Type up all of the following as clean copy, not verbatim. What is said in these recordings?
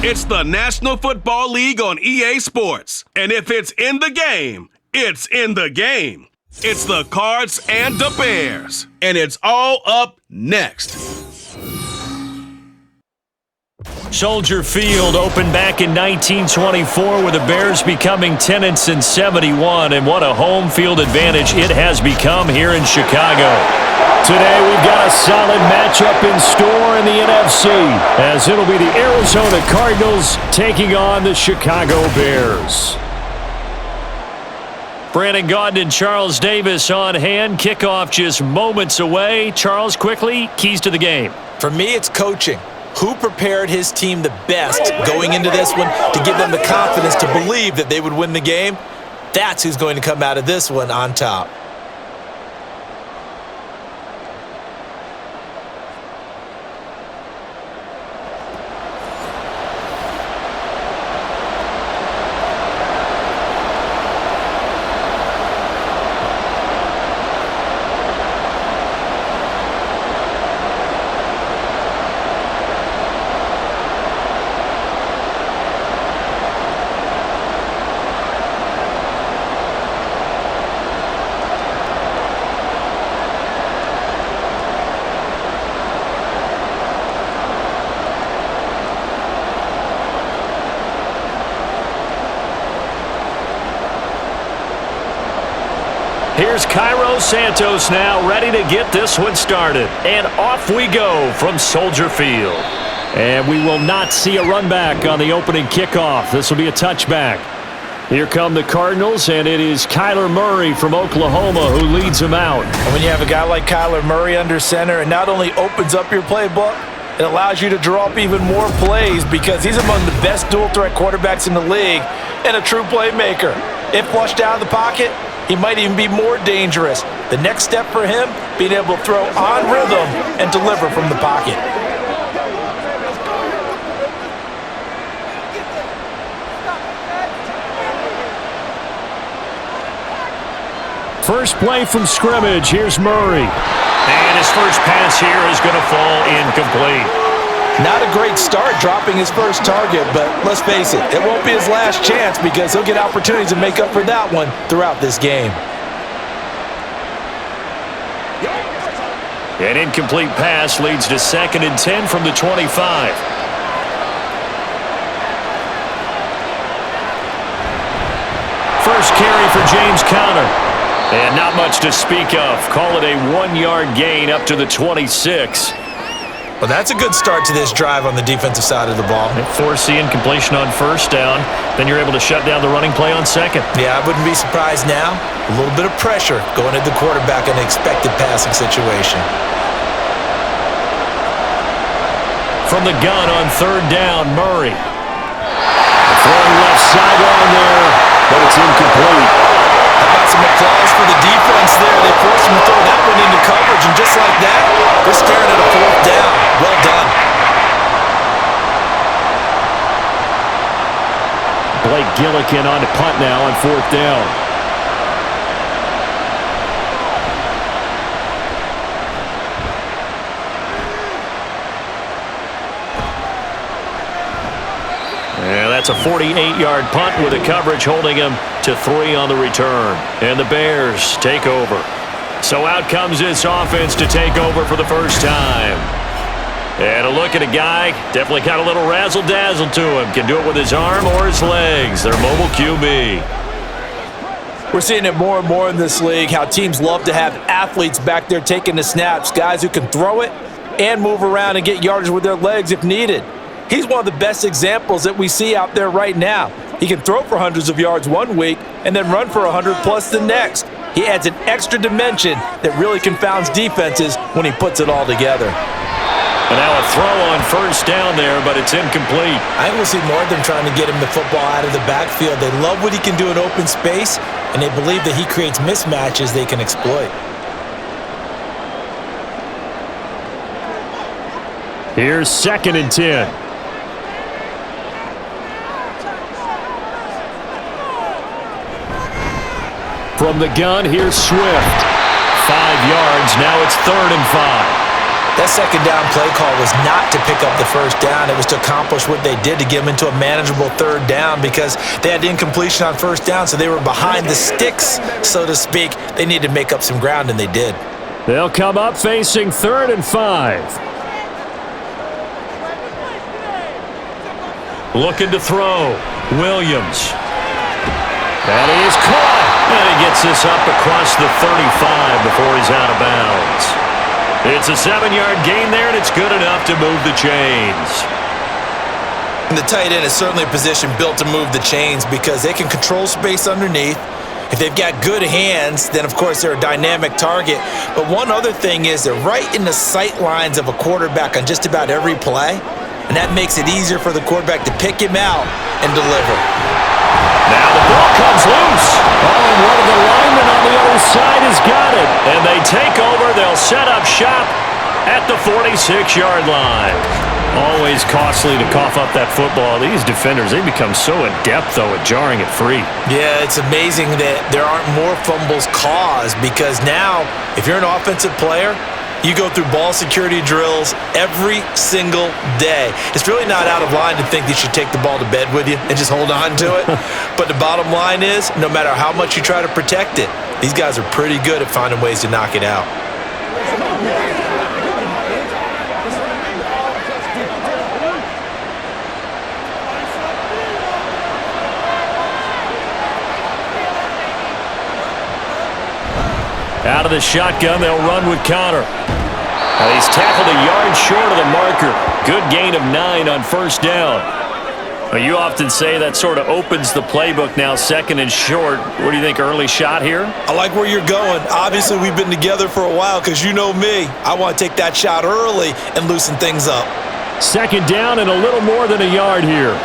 It's the National Football League on EA Sports. And if it's in the game, it's in the game. It's the Cards and the Bears. And it's all up next. Soldier Field opened back in 1924 with the Bears becoming tenants in 71, and what a home field advantage it has become here in Chicago. Today we've got a solid matchup in store in the NFC, as it'll be the Arizona Cardinals taking on the Chicago Bears. Brandon Gaudin and Charles Davis on hand. Kickoff just moments away. Charles, quickly, keys to the game. For me, it's coaching. Who prepared his team the best going into this one to give them the confidence to believe that they would win the game? That's who's going to come out of this one on top. Here's Cairo Santos now, ready to get this one started. And off we go from Soldier Field. And we will not see a run back on the opening kickoff. This will be a touchback. Here come the Cardinals, and it is Kyler Murray from Oklahoma who leads them out. And when you have a guy like Kyler Murray under center, it not only opens up your playbook, it allows you to draw up even more plays because he's among the best dual-threat quarterbacks in the league and a true playmaker. If flushed out of the pocket, he might even be more dangerous. The next step for him, being able to throw on rhythm and deliver from the pocket. First play from scrimmage. Here's Murray. And his first pass here is going to fall incomplete. Not a great start dropping his first target, but let's face it, it won't be his last chance because he'll get opportunities to make up for that one throughout this game. An incomplete pass leads to 2nd and 10 from the 25. First carry for James Conner. And not much to speak of. Call it a 1-yard gain up to the 26. Well, that's a good start to this drive on the defensive side of the ball. Force the incompletion on first down. Then you're able to shut down the running play on second. Yeah, I wouldn't be surprised now. A little bit of pressure going at the quarterback in an expected passing situation. From the gun on 3rd down, Murray. Throwing left sideline there, but it's incomplete. How about some applause for the defense there? They forced him to throw that one into coverage, and just like that, they're staring at a 4th down. Well done. Blake Gillikin on to punt now on 4th down. Yeah, that's a 48-yard punt with the coverage holding him to 3 on the return. And the Bears take over. So out comes this offense to take over for the first time. And a look at a guy, definitely got a little razzle-dazzle to him. Can do it with his arm or his legs. Their mobile QB. We're seeing it more and more in this league, how teams love to have athletes back there taking the snaps, guys who can throw it and move around and get yardage with their legs if needed. He's one of the best examples that we see out there right now. He can throw for hundreds of yards one week and then run for 100+ the next. He adds an extra dimension that really confounds defenses when he puts it all together. And now a throw on first down there, but it's incomplete. I think we'll see more of them trying to get him the football out of the backfield. They love what he can do in open space, and they believe that he creates mismatches they can exploit. Here's 2nd and 10. From the gun, here's Swift. 5 yards, now it's 3rd and 5. That second down play call was not to pick up the first down. It was to accomplish what they did to get them into a manageable third down because they had incompletion on first down, so they were behind the sticks, so to speak. They needed to make up some ground, and they did. They'll come up facing 3rd and 5. Looking to throw. Williams. That is caught. And he gets this up across the 35 before he's out of bounds. It's a 7-yard gain there, and it's good enough to move the chains. And the tight end is certainly a position built to move the chains because they can control space underneath. If they've got good hands, then, of course, they're a dynamic target. But one other thing is they're right in the sight lines of a quarterback on just about every play, and that makes it easier for the quarterback to pick him out and deliver. Now the ball comes loose. Oh, and one of the linemen on the other side has got it. And they take over. They'll set up shop at the 46-yard line. Always costly to cough up that football. These defenders, they become so adept, though, at jarring it free. Yeah, it's amazing that there aren't more fumbles caused because now, if you're an offensive player, you go through ball security drills every single day. It's really not out of line to think that you should take the ball to bed with you and just hold on to it. But the bottom line is, no matter how much you try to protect it, these guys are pretty good at finding ways to knock it out. Out of the shotgun, they'll run with Connor. He's tackled a yard short of the marker. Good gain of 9 on first down. Well, you often say that sort of opens the playbook now, 2nd and short. What do you think, early shot here? I like where you're going. Obviously, we've been together for a while because you know me. I want to take that shot early and loosen things up. 2nd down and a little more than a yard here.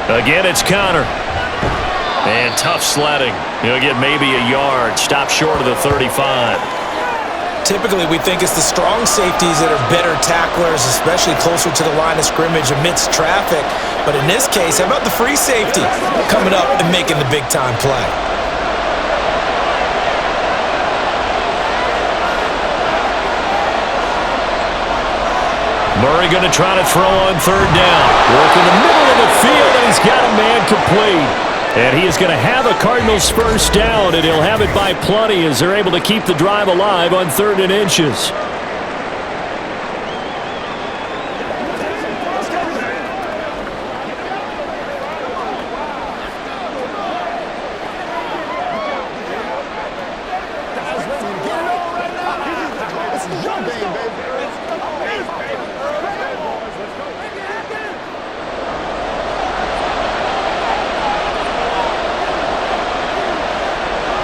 Again, it's Connor. And tough sledding. He'll get maybe a yard. Stop short of the 35. Typically, we think it's the strong safeties that are better tacklers, especially closer to the line of scrimmage amidst traffic. But in this case, how about the free safety coming up and making the big-time play? Murray going to try to throw on 3rd down. Work in the middle of the field, and he's got a man complete. And he is going to have a Cardinals first down, and he'll have it by plenty as they're able to keep the drive alive on 3rd and inches.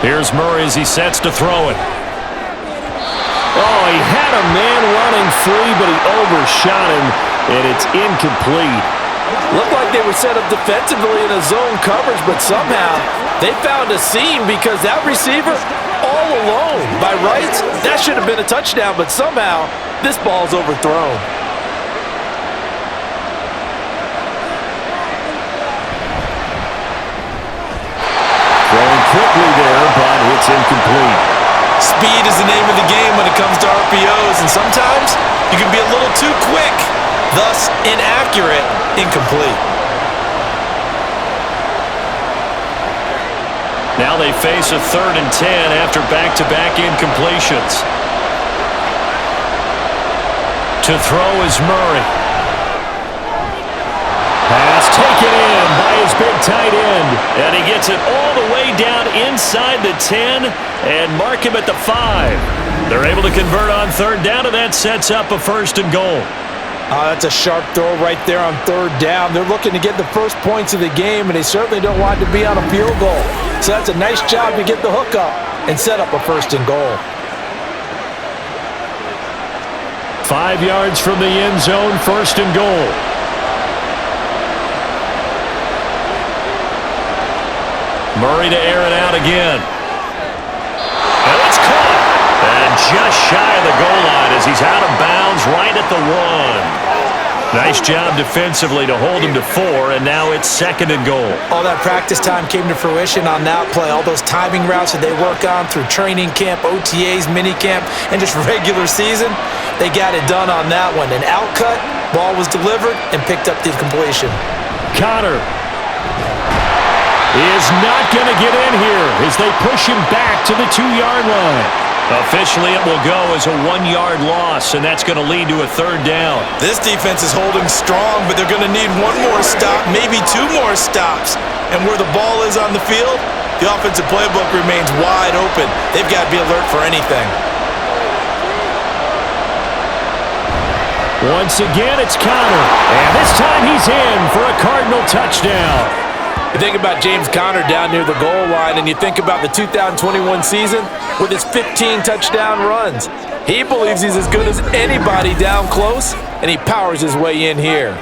Here's Murray as he sets to throw it. Oh, he had a man running free, but he overshot him, and it's incomplete. Looked like they were set up defensively in a zone coverage, but somehow they found a seam because that receiver all alone. By rights, that should have been a touchdown, but somehow this ball's overthrown. Quickly there, but it's incomplete. Speed is the name of the game when it comes to RPOs, and sometimes you can be a little too quick, thus inaccurate, incomplete. Now they face a 3rd and 10 after back-to-back incompletions. To throw is Murray. Pass taken in by his big tight end. And he gets it all the way down inside the 10 and mark him at the 5. They're able to convert on 3rd down, and that sets up a 1st and goal. That's a sharp throw right there on 3rd down. They're looking to get the first points of the game, and they certainly don't want to be on a field goal. So that's a nice job to get the hook up and set up a 1st and goal. 5 yards from the end zone, 1st and goal. Murray to air it out again. And it's caught. And just shy of the goal line as he's out of bounds right at the 1. Nice job defensively to hold him to 4, and now it's 2nd and goal. All that practice time came to fruition on that play. All those timing routes that they work on through training camp, OTAs, minicamp, and just regular season, they got it done on that one. An out cut, ball was delivered, and picked up the completion. Connor is not going to get in here as they push him back to the 2-yard line. Officially, it will go as a 1-yard loss, and that's going to lead to a 3rd down. This defense is holding strong, but they're going to need one more stop, maybe 2 more stops. And where the ball is on the field, the offensive playbook remains wide open. They've got to be alert for anything. Once again, it's Connor, and this time he's in for a Cardinal touchdown. You think about James Conner down near the goal line, and you think about the 2021 season with his 15 touchdown runs. He believes he's as good as anybody down close, and he powers his way in here.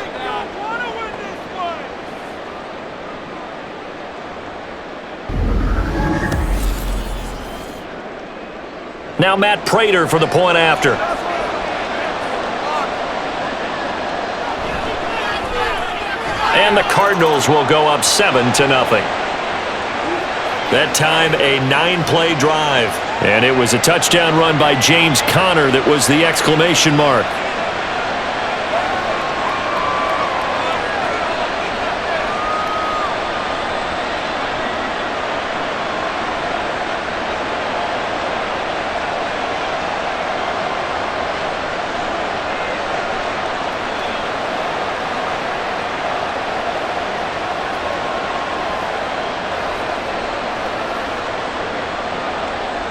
Now Matt Prater for the point after. And the Cardinals will go up 7-0. That time, a 9-play drive. And it was a touchdown run by James Conner that was the exclamation mark.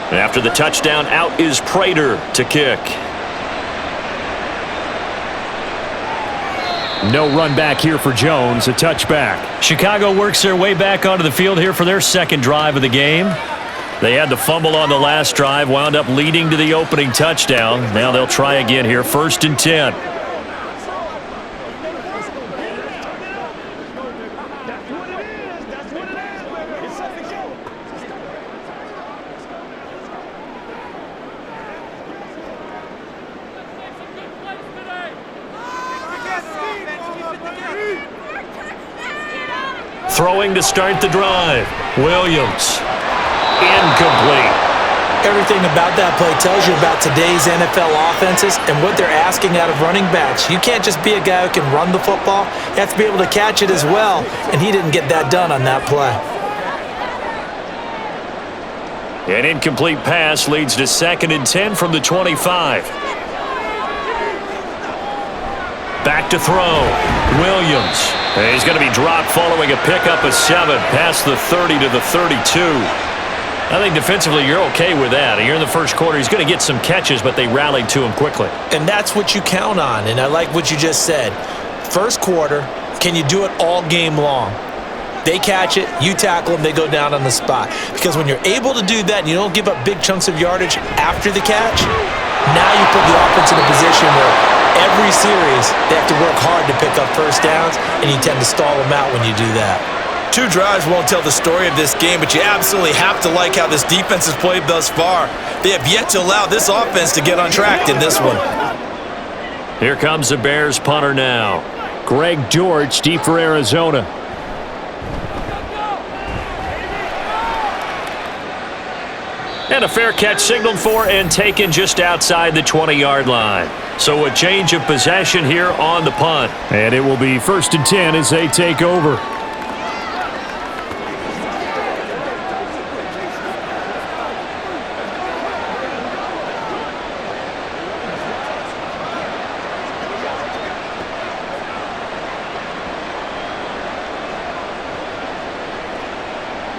After the touchdown, out is Prater to kick. No run back here for Jones, a touchback. Chicago works their way back onto the field here for their 2nd drive of the game. They had the fumble on the last drive, wound up leading to the opening touchdown. Now they'll try again here, 1st and 10. Throwing to start the drive. Williams. Incomplete. Everything about that play tells you about today's NFL offenses and what they're asking out of running backs. You can't just be a guy who can run the football. You have to be able to catch it as well, and he didn't get that done on that play. An incomplete pass leads to 2nd and 10 from the 25. Back to throw. Williams. He's going to be dropped following a pickup of 7 past the 30 to the 32. I think defensively you're okay with that. Here in the first quarter, he's going to get some catches, but they rallied to him quickly. And that's what you count on, and I like what you just said. First quarter, can you do it all game long? They catch it, you tackle them, they go down on the spot. Because when you're able to do that and you don't give up big chunks of yardage after the catch, now you put the offense in a position where every series they have to work hard to pick up first downs, and you tend to stall them out when you do that. 2 drives won't tell the story of this game, but you absolutely have to like how this defense has played thus far. They have yet to allow this offense to get untracked in this one. Here comes the Bears punter now. Greg George, deep for Arizona. And a fair catch signaled for and taken just outside the 20-yard line. So a change of possession here on the punt. And it will be 1st and 10 as they take over.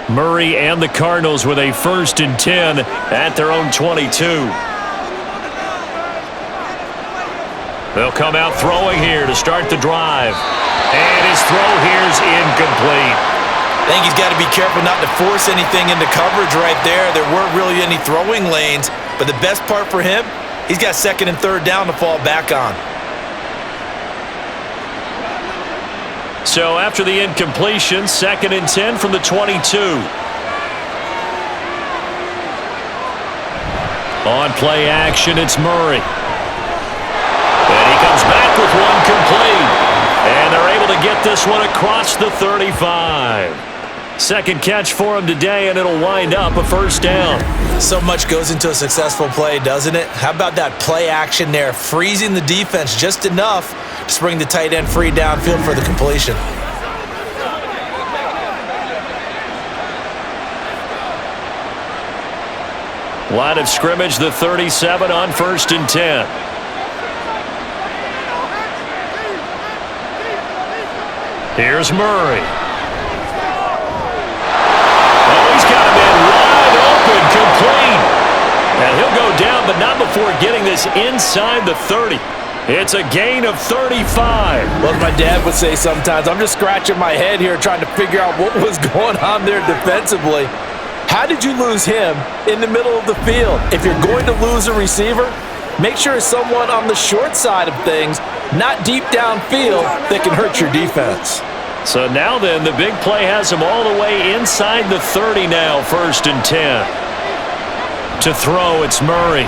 Murray and the Cardinals with a 1st and 10 at their own 22. They'll come out throwing here to start the drive. And his throw here's incomplete. I think he's got to be careful not to force anything into coverage right there. There weren't really any throwing lanes. But the best part for him, he's got 2nd and 3rd down to fall back on. So after the incompletion, 2nd and 10 from the 22. On play action, it's Murray. And he comes back with one complete. to get this one across the 35. Second catch for him today, and it'll wind up a first down. So much goes into a successful play, doesn't it? How about that play action there, freezing the defense just enough to spring the tight end free downfield for the completion. Line of scrimmage, the 37 on 1st and 10. Here's Murray. Oh, he's got him in wide open, complete. And he'll go down, but not before getting this inside the 30. It's a gain of 35. Well, as my dad would say sometimes, I'm just scratching my head here trying to figure out what was going on there defensively. How did you lose him in the middle of the field? If you're going to lose a receiver, make sure it's someone on the short side of things, not deep downfield, that can hurt your defense. So now then, the big play has him all the way inside the 30 now, 1st and 10. To throw, it's Murray.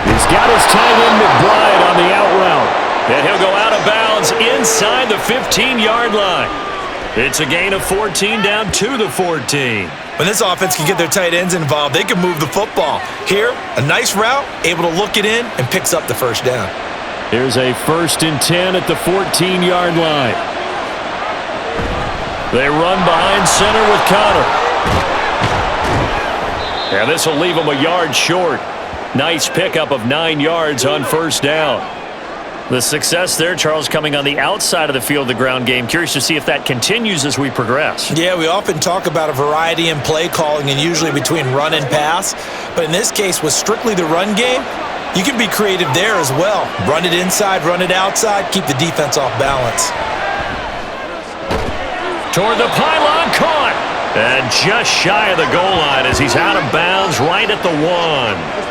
He's got his tight end McBride on the out route. And he'll go out of bounds inside the 15-yard line. It's a gain of 14 down to the 14. When this offense can get their tight ends involved, they can move the football. Here, a nice route, able to look it in, and picks up the first down. Here's a 1st and 10 at the 14-yard line. They run behind center with Connor. And this will leave them a yard short. Nice pickup of 9 yards on first down. The success there, Charles, coming on the outside of the field, the ground game. Curious to see if that continues as we progress. Yeah, we often talk about a variety in play calling and usually between run and pass. But in this case, with strictly the run game, you can be creative there as well. Run it inside, run it outside, keep the defense off balance. Toward the pylon, caught. And just shy of the goal line as he's out of bounds right at the 1.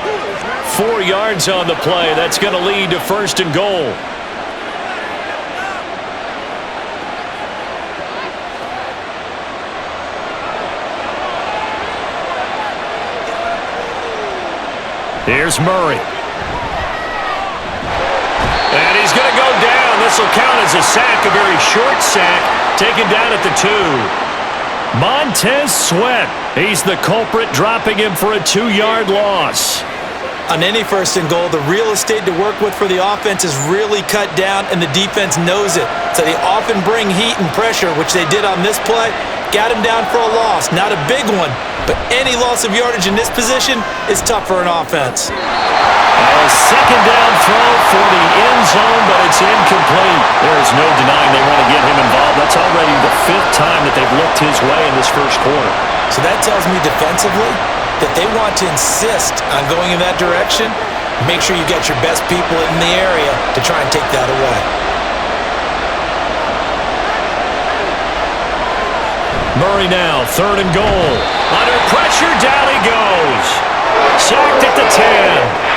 4 yards on the play. That's going to lead to 1st and goal. Here's Murray. And he's going to go down. This will count as a sack, a very short sack, taken down at the 2. Montez Sweat. He's the culprit, dropping him for a 2-yard loss. On any 1st and goal, the real estate to work with for the offense is really cut down, and the defense knows it. So they often bring heat and pressure, which they did on this play. Got him down for a loss. Not a big one, but any loss of yardage in this position is tough for an offense. A second down throw for the end zone, but it's incomplete. There is no denying they want to get him involved. That's already the 5th time that they've looked his way in this first quarter. So that tells me defensively that they want to insist on going in that direction. Make sure you get your best people in the area to try and take that away. Murray now, 3rd and goal. Under pressure, down he goes. Sacked at the 10.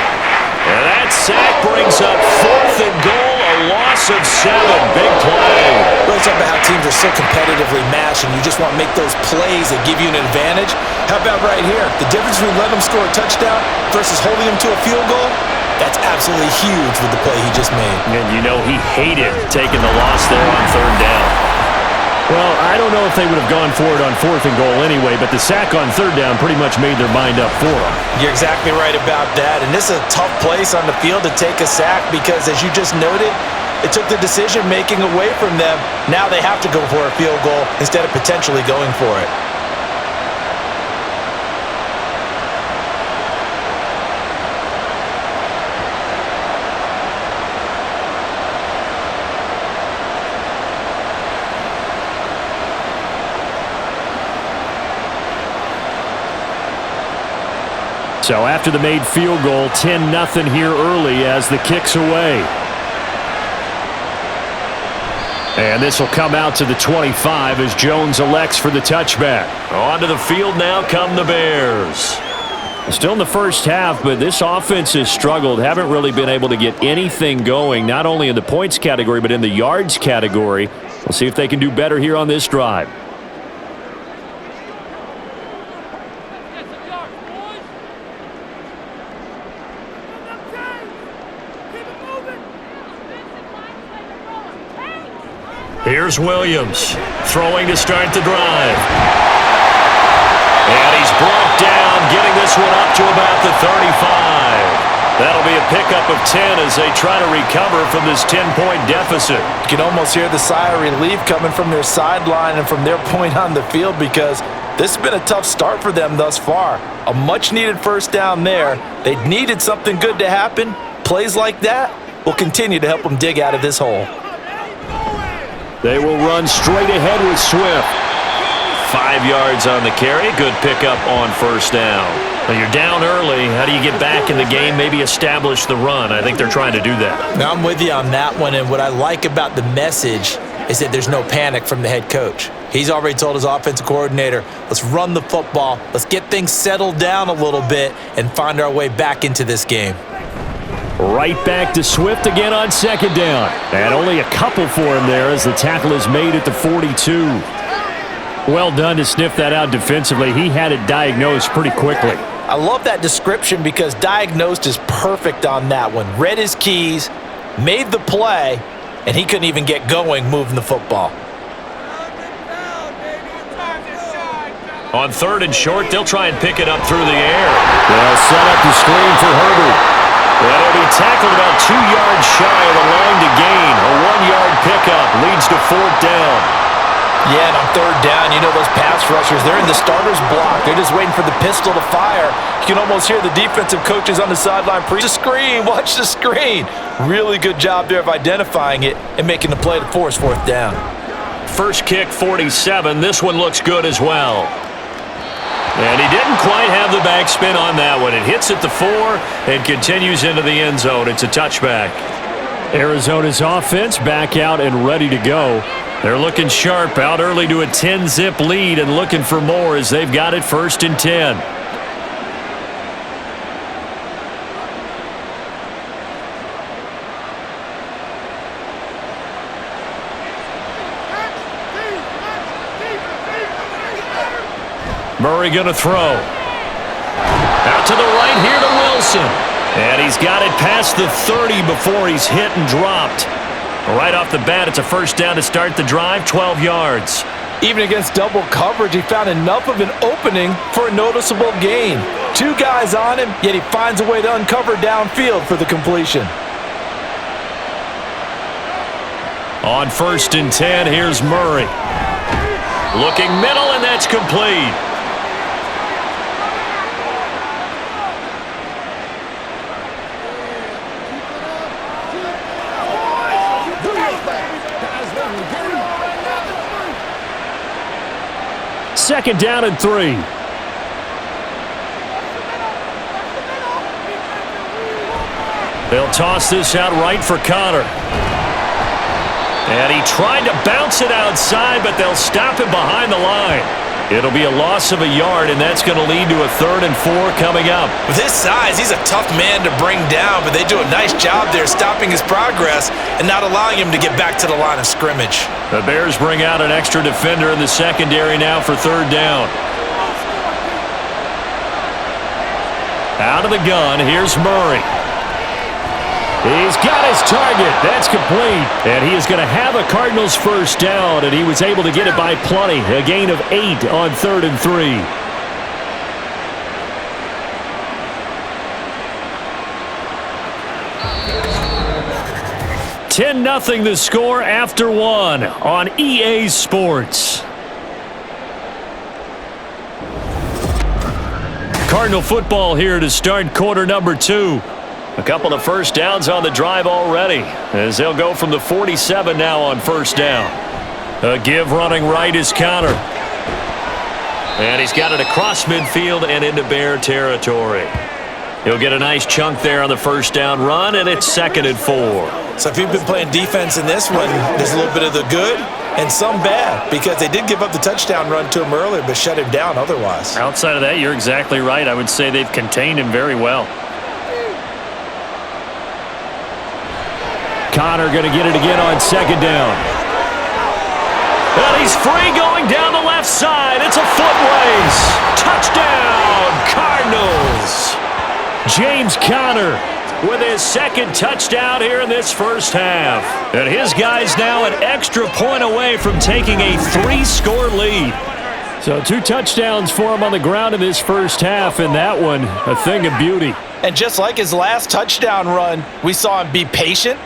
And that sack brings up 4th and goal, a loss of 7. Big play. Let's talk about how teams are so competitively matched, and you just want to make those plays that give you an advantage. How about right here? The difference between letting them score a touchdown versus holding them to a field goal, that's absolutely huge with the play he just made. And you know he hated taking the loss there on 3rd down. Well, I don't know if they would have gone for it on 4th and goal anyway, but the sack on 3rd down pretty much made their mind up for them. You're exactly right about that, and this is a tough place on the field to take a sack because, as you just noted, it took the decision-making away from them. Now they have to go for a field goal instead of potentially going for it. So after the made field goal, 10-0 here early as the kick's away. And this will come out to the 25 as Jones elects for the touchback. Onto the field now come the Bears. Still in the first half, but this offense has struggled. Haven't really been able to get anything going, not only in the points category, but in the yards category. We'll see if they can do better here on this drive. Here's Williams, throwing to start the drive. And he's brought down, getting this one up to about the 35. That'll be a pickup of 10 as they try to recover from this 10-point deficit. You can almost hear the sigh of relief coming from their sideline and from their point on the field because this has been a tough start for them thus far. A much-needed first down there. They needed something good to happen. Plays like that will continue to help them dig out of this hole. They will run straight ahead with Swift. 5 yards on the carry. Good pickup on first down. Well, you're down early. How do you get back in the game, maybe establish the run? I think they're trying to do that. Now, I'm with you on that one, and what I like about the message is that there's no panic from the head coach. He's already told his offensive coordinator, let's run the football, let's get things settled down a little bit and find our way back into this game. Right back to Swift again on second down. And only a couple for him there as the tackle is made at the 42. Well done to sniff that out defensively. He had it diagnosed pretty quickly. I love that description because diagnosed is perfect on that one. Read his keys, made the play, and he couldn't even get going moving the football. On third and short, they'll try and pick it up through the air. They'll set up the screen for Herbert. And he'll be tackled about 2 yards shy of the line to gain. A 1-yard pickup leads to fourth down. Yeah, and on third down, you know those pass rushers, they're in the starter's block. They're just waiting for the pistol to fire. You can almost hear the defensive coaches on the sideline preach the screen, watch the screen. Really good job there of identifying it and making the play to force fourth down. First kick, 47. This one looks good as well. And he didn't quite have the backspin on that one. It hits at the 4 and continues into the end zone. It's a touchback. Arizona's offense back out and ready to go. They're looking sharp, out early to a 10-zip lead and looking for more as they've got it first and 10. Murray going to throw. Out to the right here to Wilson. And he's got it past the 30 before he's hit and dropped. Right off the bat, it's a first down to start the drive, 12 yards. Even against double coverage, he found enough of an opening for a noticeable gain. 2 guys on him, yet he finds a way to uncover downfield for the completion. On first and 10, here's Murray. Looking middle, and that's complete. Second down and 3. They'll toss this out right for Connor. And he tried to bounce it outside, but they'll stop him behind the line. It'll be a loss of a yard, and that's going to lead to a 3rd and 4 coming up. With his size, he's a tough man to bring down, but they do a nice job there stopping his progress and not allowing him to get back to the line of scrimmage. The Bears bring out an extra defender in the secondary now for 3rd down. Out of the gun, here's Murray. He's got his target. That's complete. And he is going to have a Cardinals first down, and he was able to get it by plenty. A gain of 8 on 3rd and 3. (10-0) the score after 1 on EA Sports. Cardinal football here to start quarter number 2. A couple of first downs on the drive already as they'll go from the 47 now on first down. A give running right is Connor. And he's got it across midfield and into Bear territory. He'll get a nice chunk there on the first down run, and it's 2nd and 4. So if you've been playing defense in this one, there's a little bit of the good and some bad because they did give up the touchdown run to him earlier but shut him down otherwise. Outside of that, you're exactly right. I would say they've contained him very well. Connor going to get it again on 2nd down. And he's free going down the left side. It's a foot race. Touchdown, Cardinals. James Conner with his second touchdown here in this first half. And his guys now an extra point away from taking a 3-score lead. So 2 touchdowns for him on the ground in this first half, and that one a thing of beauty. And just like his last touchdown run, we saw him be patient.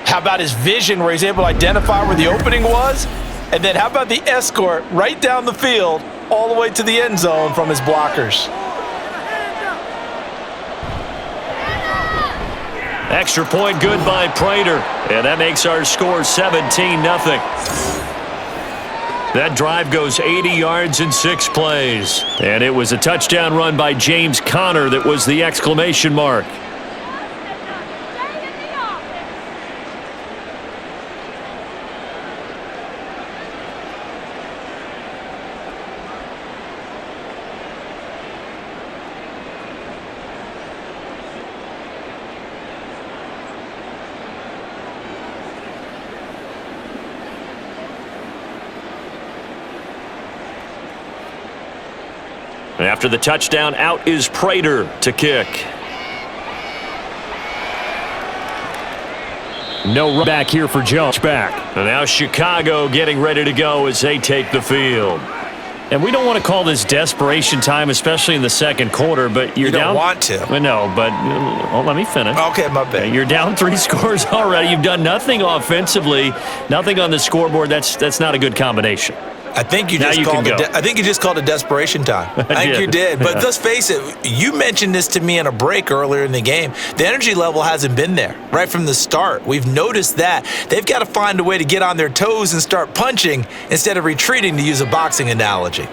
How about his vision where he's able to identify where the opening was? And then how about the escort right down the field all the way to the end zone from his blockers? Extra point good by Prater, and that makes our score 17-0. That drive goes 80 yards in 6 plays, and it was a touchdown run by James Conner that was the exclamation mark. After the touchdown, out is Prater to kick. No run back here for Jones. Back. And now Chicago getting ready to go as they take the field. And we don't want to call this desperation time, especially in the second quarter, but you're down. You don't want to. No, but let me finish. Okay, my bad. You're down 3 scores already. You've done nothing offensively, nothing on the scoreboard. That's not a good combination. I think you just called it desperation time. I think you did. But let's face it, you mentioned this to me in a break earlier in the game. The energy level hasn't been there right from the start. We've noticed that. They've got to find a way to get on their toes and start punching instead of retreating, to use a boxing analogy.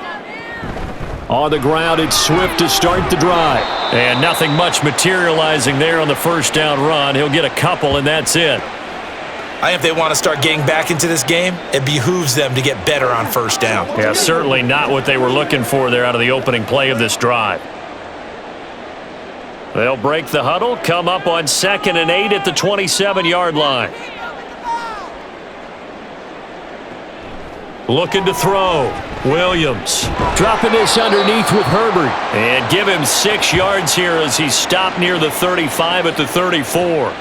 On the ground, it's Swift to start the drive. And nothing much materializing there on the first down run. He'll get a couple, and that's it. I think if they want to start getting back into this game, it behooves them to get better on first down. Yeah, certainly not what they were looking for there out of the opening play of this drive. They'll break the huddle, come up on 2nd and 8 at the 27-yard line. Looking to throw. Williams dropping this underneath with Herbert. And give him 6 yards here as he's stopped near the 35 at the 34.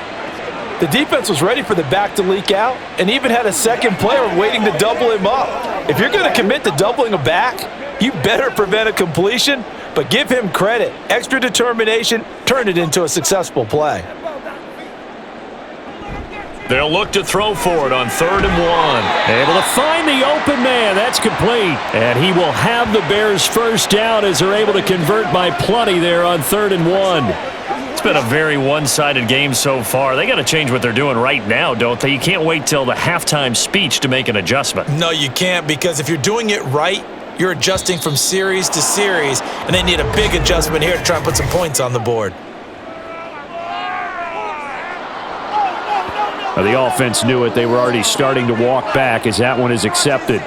The defense was ready for the back to leak out and even had a second player waiting to double him up. If you're going to commit to doubling a back, you better prevent a completion, but give him credit. Extra determination turned it into a successful play. They'll look to throw for it on 3rd and 1. Able to find the open man. That's complete. And he will have the Bears first down as they're able to convert by plenty there on 3rd and 1. It's been a very one-sided game so far. They got to change what they're doing right now, don't they? You can't wait till the halftime speech to make an adjustment. No, you can't, because if you're doing it right, you're adjusting from series to series, and they need a big adjustment here to try and put some points on the board. The offense knew it. They were already starting to walk back as that one is accepted.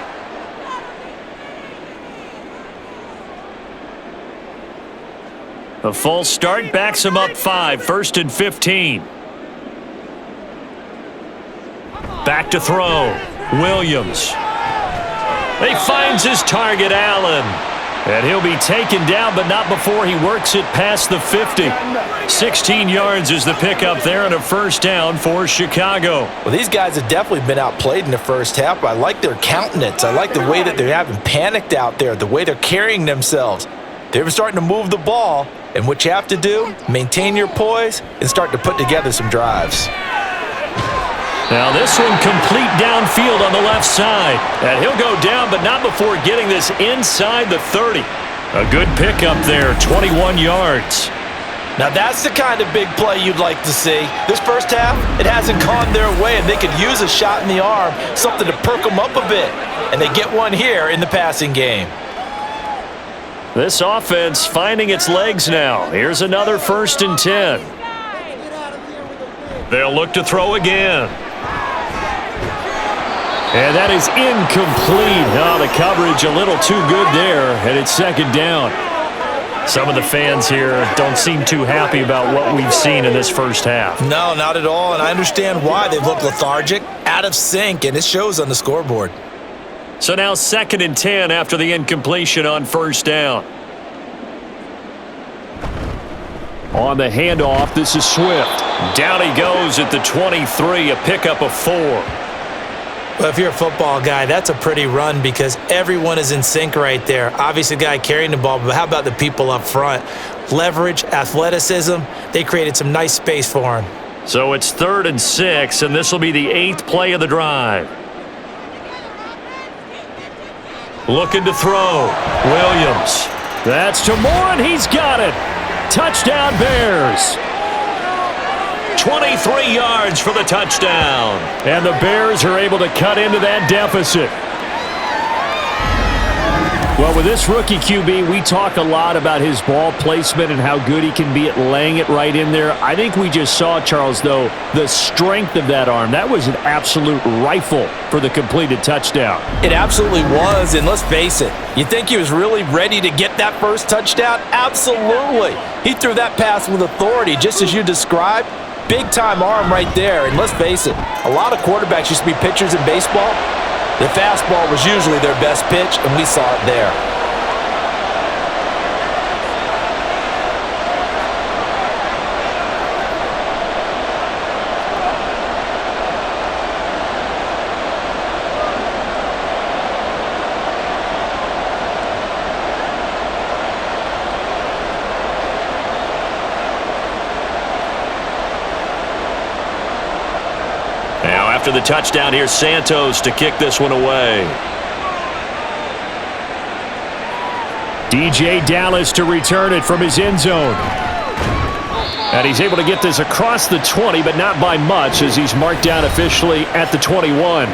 A false start backs him up 5, 1st and 15. Back to throw. Williams. He finds his target, Allen. And he'll be taken down, but not before he works it past the 50. 16 yards is the pickup there and a first down for Chicago. Well, these guys have definitely been outplayed in the first half. I like their countenance. I like the way that they're having panicked out there, the way they're carrying themselves. They're starting to move the ball, and what you have to do, maintain your poise and start to put together some drives. Now this one complete downfield on the left side. And he'll go down, but not before getting this inside the 30. A good pickup there, 21 yards. Now that's the kind of big play you'd like to see. This first half, it hasn't gone their way, and they could use a shot in the arm, something to perk them up a bit. And they get one here in the passing game. This offense finding its legs now. Here's another 1st and 10. They'll look to throw again. And that is incomplete. Oh, the coverage a little too good there, and it's 2nd down. Some of the fans here don't seem too happy about what we've seen in this first half. No, not at all, and I understand why. They've looked lethargic, out of sync, and it shows on the scoreboard. So now 2nd and 10 after the incompletion on 1st down. On the handoff, this is Swift. Down he goes at the 23, a pickup of 4. Well, if you're a football guy, that's a pretty run because everyone is in sync right there. Obviously, the guy carrying the ball, but how about the people up front? Leverage, athleticism, they created some nice space for him. So it's 3rd and 6, and this will be the 8th play of the drive. Looking to throw. Williams. That's to Moore, and he's got it. Touchdown, Bears. 23 yards for the touchdown. And the Bears are able to cut into that deficit. Well, with this rookie QB, we talk a lot about his ball placement and how good he can be at laying it right in there. I think we just saw, Charles, though, the strength of that arm. That was an absolute rifle for the completed touchdown. It absolutely was, and let's face it, you think he was really ready to get that first touchdown? Absolutely. He threw that pass with authority, just as you described. Big-time arm right there, and let's face it, a lot of quarterbacks used to be pitchers in baseball. The fastball was usually their best pitch, and we saw it there. After the touchdown, here's Santos to kick this one away. DJ Dallas to return it from his end zone. And he's able to get this across the 20, but not by much as he's marked down officially at the 21.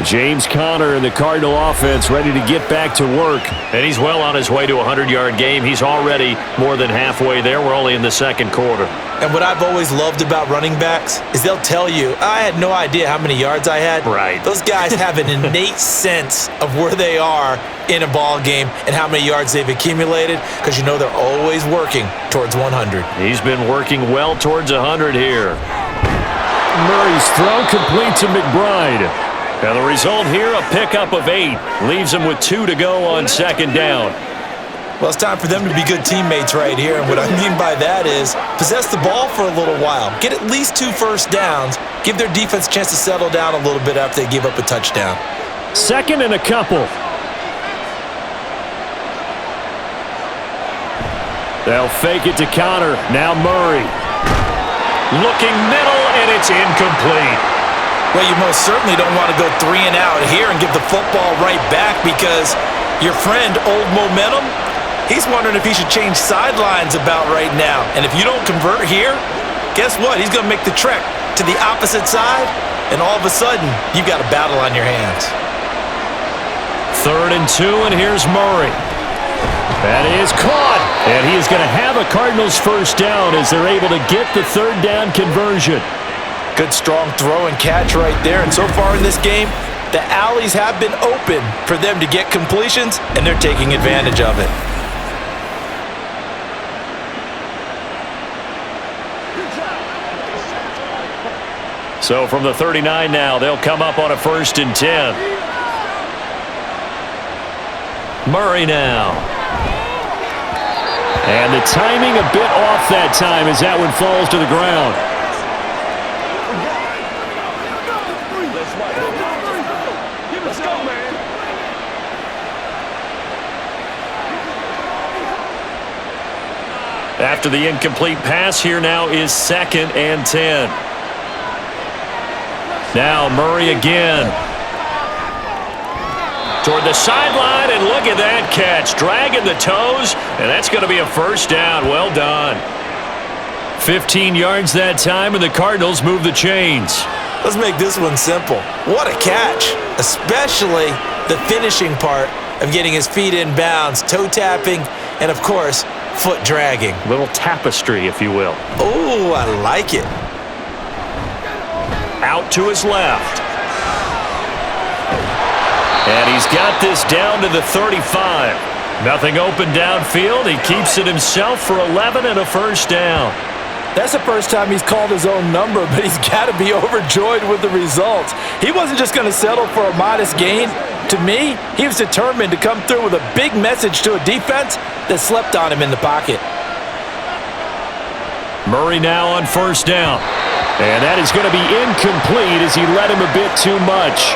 James Conner and the Cardinal offense ready to get back to work. And he's well on his way to a 100-yard game. He's already more than halfway there. We're only in the second quarter. And what I've always loved about running backs is they'll tell you, I had no idea how many yards I had. Right. Those guys have an innate sense of where they are in a ball game and how many yards they've accumulated because you know they're always working towards 100. He's been working well towards 100 here. Murray's throw complete to McBride. And the result here, a pickup of 8. Leaves him with 2 to go on second down. Well, it's time for them to be good teammates right here. And what I mean by that is possess the ball for a little while. Get at least 2 first downs. Give their defense a chance to settle down a little bit after they give up a touchdown. Second and a couple. They'll fake it to Conner. Now Murray. Looking middle, and it's incomplete. Well, you most certainly don't want to go 3 and out here and give the football right back because your friend, Old Momentum, he's wondering if he should change sidelines about right now. And if you don't convert here, guess what? He's going to make the trek to the opposite side, and all of a sudden, you've got a battle on your hands. 3rd and 2, and here's Murray. That is caught, and he is going to have a Cardinals first down as they're able to get the 3rd down conversion. Good strong throw and catch right there. And so far in this game, the alleys have been open for them to get completions, and they're taking advantage of it. So from the 39 now, they'll come up on a 1st and 10. Murray now. And the timing a bit off that time as that one falls to the ground. After the incomplete pass, here now is 2nd and 10. Now Murray again. Toward the sideline, and look at that catch. Dragging the toes, and that's going to be a first down. Well done. 15 yards that time, and the Cardinals move the chains. Let's make this one simple. What a catch, especially the finishing part of getting his feet in bounds, toe tapping, and of course, foot dragging. Little tapestry, if you will. Oh, I like it. Out to his left. And he's got this down to the 35. Nothing open downfield. He keeps it himself for 11 and a first down. That's the first time he's called his own number, but he's got to be overjoyed with the results. He wasn't just going to settle for a modest gain. To me, he was determined to come through with a big message to a defense that slept on him in the pocket. Murray now on first down. And that is going to be incomplete as he led him a bit too much.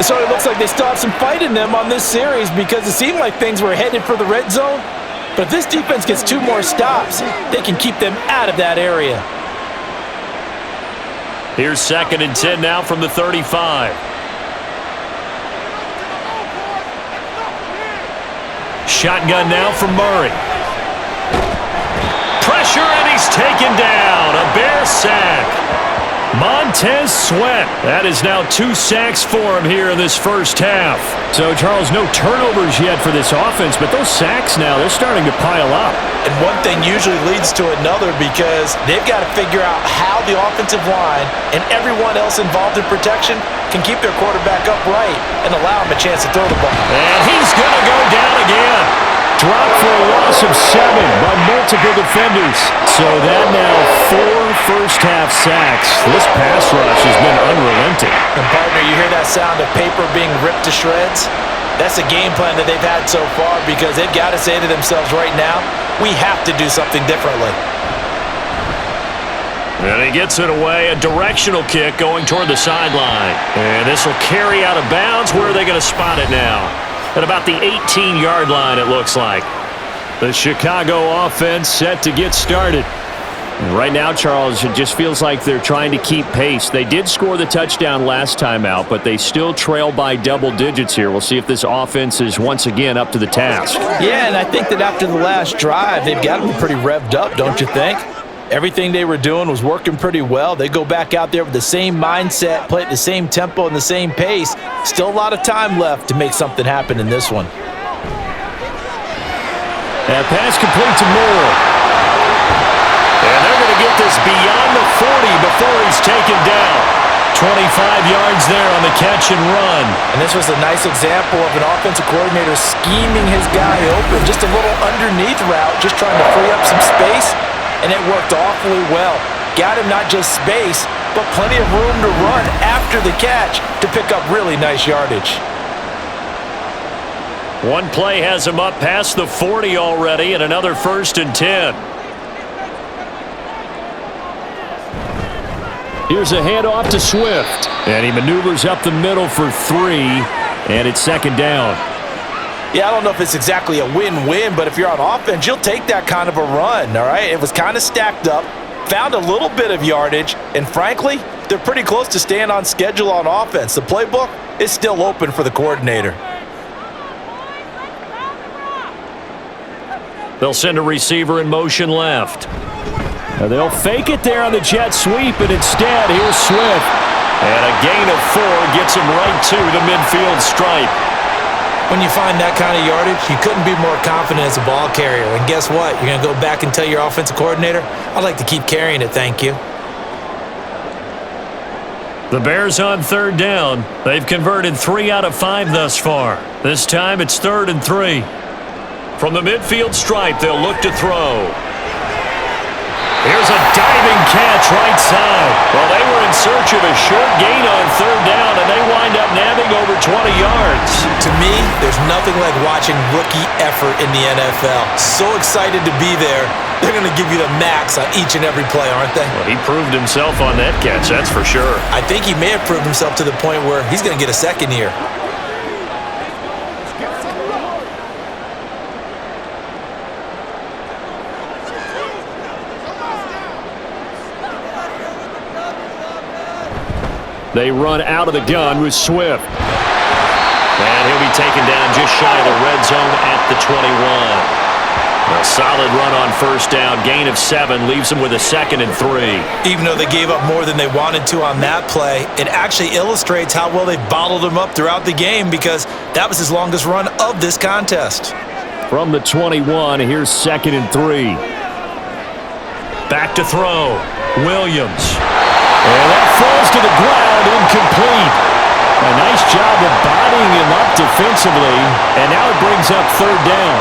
So it looks like they still have some fight in them on this series because it seemed like things were headed for the red zone. But if this defense gets 2 more stops, they can keep them out of that area. Here's 2nd and 10 now from the 35. Shotgun now from Murray. Pressure, and he's taken down. A Bear sack. Montez Sweat. That is now 2 sacks for him here in this first half. So, Charles, no turnovers yet for this offense, but those sacks now, they're starting to pile up. And one thing usually leads to another because they've got to figure out how the offensive line and everyone else involved in protection can keep their quarterback upright and allow him a chance to throw the ball. And he's going to go down again. Dropped for a loss of 7 by multiple defenders. So that now 4 first-half sacks. This pass rush has been unrelenting. And, partner, you hear that sound of paper being ripped to shreds? That's the game plan that they've had so far because they've got to say to themselves right now, we have to do something differently. And he gets it away, a directional kick going toward the sideline. And this will carry out of bounds. Where are they going to spot it now? At about the 18-yard line, it looks like. The Chicago offense set to get started. And right now, Charles, it just feels like they're trying to keep pace. They did score the touchdown last time out, but they still trail by double digits here. We'll see if this offense is once again up to the task. Yeah, and I think that after the last drive, they've got to be pretty revved up, don't you think? Everything they were doing was working pretty well. They go back out there with the same mindset, play at the same tempo and the same pace. Still a lot of time left to make something happen in this one. That pass complete to Moore. And they're going to get this beyond the 40 before he's taken down. 25 yards there on the catch and run. And this was a nice example of an offensive coordinator scheming his guy open. Just a little underneath route, just trying to free up some space. And it worked awfully well. Got him not just space, but plenty of room to run after the catch to pick up really nice yardage. One play has him up past the 40 already, and another 1st and 10. Here's a handoff to Swift. And he maneuvers up the middle for 3, and it's 2nd down. Yeah, I don't know if it's exactly a win-win, but if you're on offense, you'll take that kind of a run, all right? It was kind of stacked up, found a little bit of yardage, and frankly, they're pretty close to staying on schedule on offense. The playbook is still open for the coordinator. They'll send a receiver in motion left. Now they'll fake it there on the jet sweep, and instead, here's Swift. And a gain of 4 gets him right to the midfield stripe. When you find that kind of yardage, you couldn't be more confident as a ball carrier. And guess what? You're going to go back and tell your offensive coordinator, I'd like to keep carrying it, thank you. The Bears on 3rd down. They've converted 3 out of 5 thus far. This time it's 3rd and 3. From the midfield stripe, they'll look to throw. Here's a diving catch right side. Well, they were in search of a short gain on 3rd down, and they wind up nabbing over 20 yards. To me, there's nothing like watching rookie effort in the NFL. So excited to be there. They're going to give you the max on each and every play, aren't they? Well, he proved himself on that catch, that's for sure. I think he may have proved himself to the point where he's going to get a second here. They run out of the gun with Swift. And he'll be taken down just shy of the red zone at the 21. A solid run on 1st down. Gain of 7 leaves them with a 2nd and 3. Even though they gave up more than they wanted to on that play, it actually illustrates how well they bottled him up throughout the game because that was his longest run of this contest. From the 21, here's 2nd and 3. Back to throw. Williams. And that falls to the ground, incomplete. A nice job of bodying him up defensively, and now it brings up 3rd down.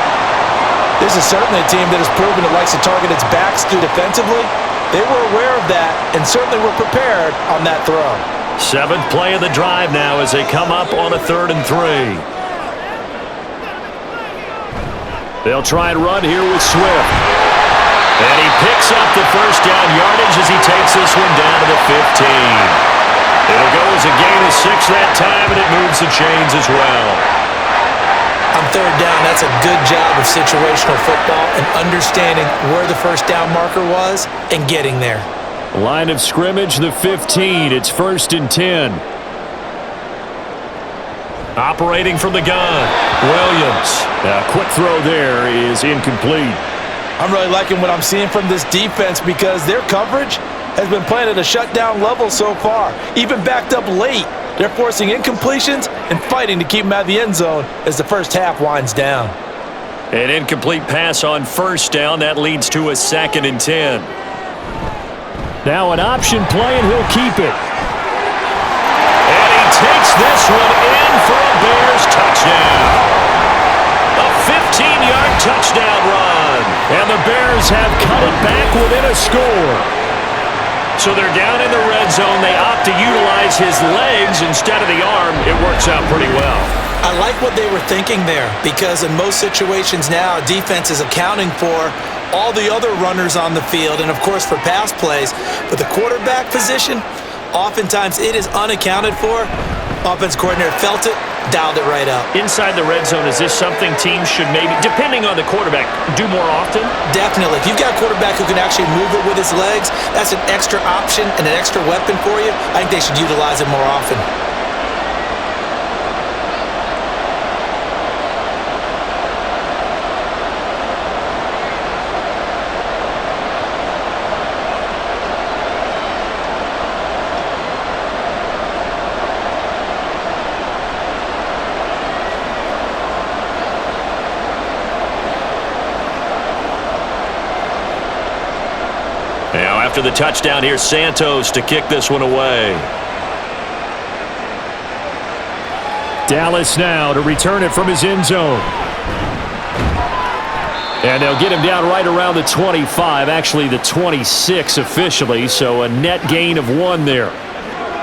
This is certainly a team that has proven it likes to target its backs defensively. They were aware of that and certainly were prepared on that throw. 7th play of the drive now as they come up on a 3rd and 3. They'll try and run here with Swift. And he picks up the first down yardage as he takes this one down to the 15. It'll go as a gain of 6 that time, and it moves the chains as well. On third down, that's a good job of situational football and understanding where the first down marker was and getting there. Line of scrimmage, the 15. It's 1st and 10. Operating from the gun, Williams. A quick throw there is incomplete. I'm really liking what I'm seeing from this defense because their coverage has been playing at a shutdown level so far. Even backed up late, they're forcing incompletions and fighting to keep them out of the end zone as the first half winds down. An incomplete pass on first down. That leads to a 2nd and 10. Now an option play, and he'll keep it. And he takes this one in for a Bears touchdown. A 15-yard touchdown run. And the Bears have cut it back within a score. So they're down in the red zone. They opt to utilize his legs instead of the arm. It works out pretty well. I like what they were thinking there because in most situations now, defense is accounting for all the other runners on the field and, of course, for pass plays. But the quarterback position, oftentimes it is unaccounted for. Offense coordinator felt it, dialed it right up. Inside the red zone, is this something teams should maybe, depending on the quarterback, do more often? Definitely. If you've got a quarterback who can actually move it with his legs, that's an extra option and an extra weapon for you. I think they should utilize it more often. Now after the touchdown, here's Santos to kick this one away. Dallas now to return it from his end zone. And they'll get him down right around the 25, actually the 26 officially, so a net gain of 1 there.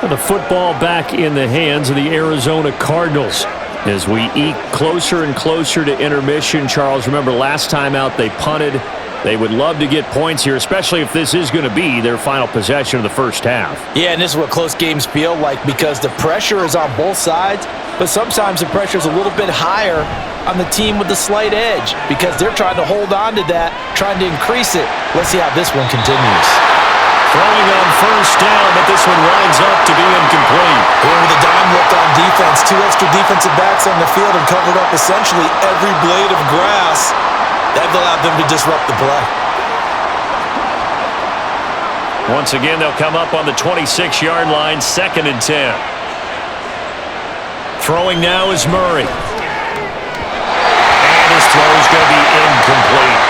And the football back in the hands of the Arizona Cardinals. As we eke closer and closer to intermission, Charles, remember last time out they punted. They would love to get points here, especially if this is going to be their final possession of the first half. Yeah, and this is what close games feel like because the pressure is on both sides, but sometimes the pressure is a little bit higher on the team with the slight edge because they're trying to hold on to that, trying to increase it. Let's see how this one continues. Throwing on first down, but this one winds up to be incomplete. Here with a dime look on defense, 2 extra defensive backs on the field and covered up essentially every blade of grass. That allowed them to disrupt the play. Once again, they'll come up on the 26-yard line, 2nd and 10. Throwing now is Murray. And his throw is going to be incomplete.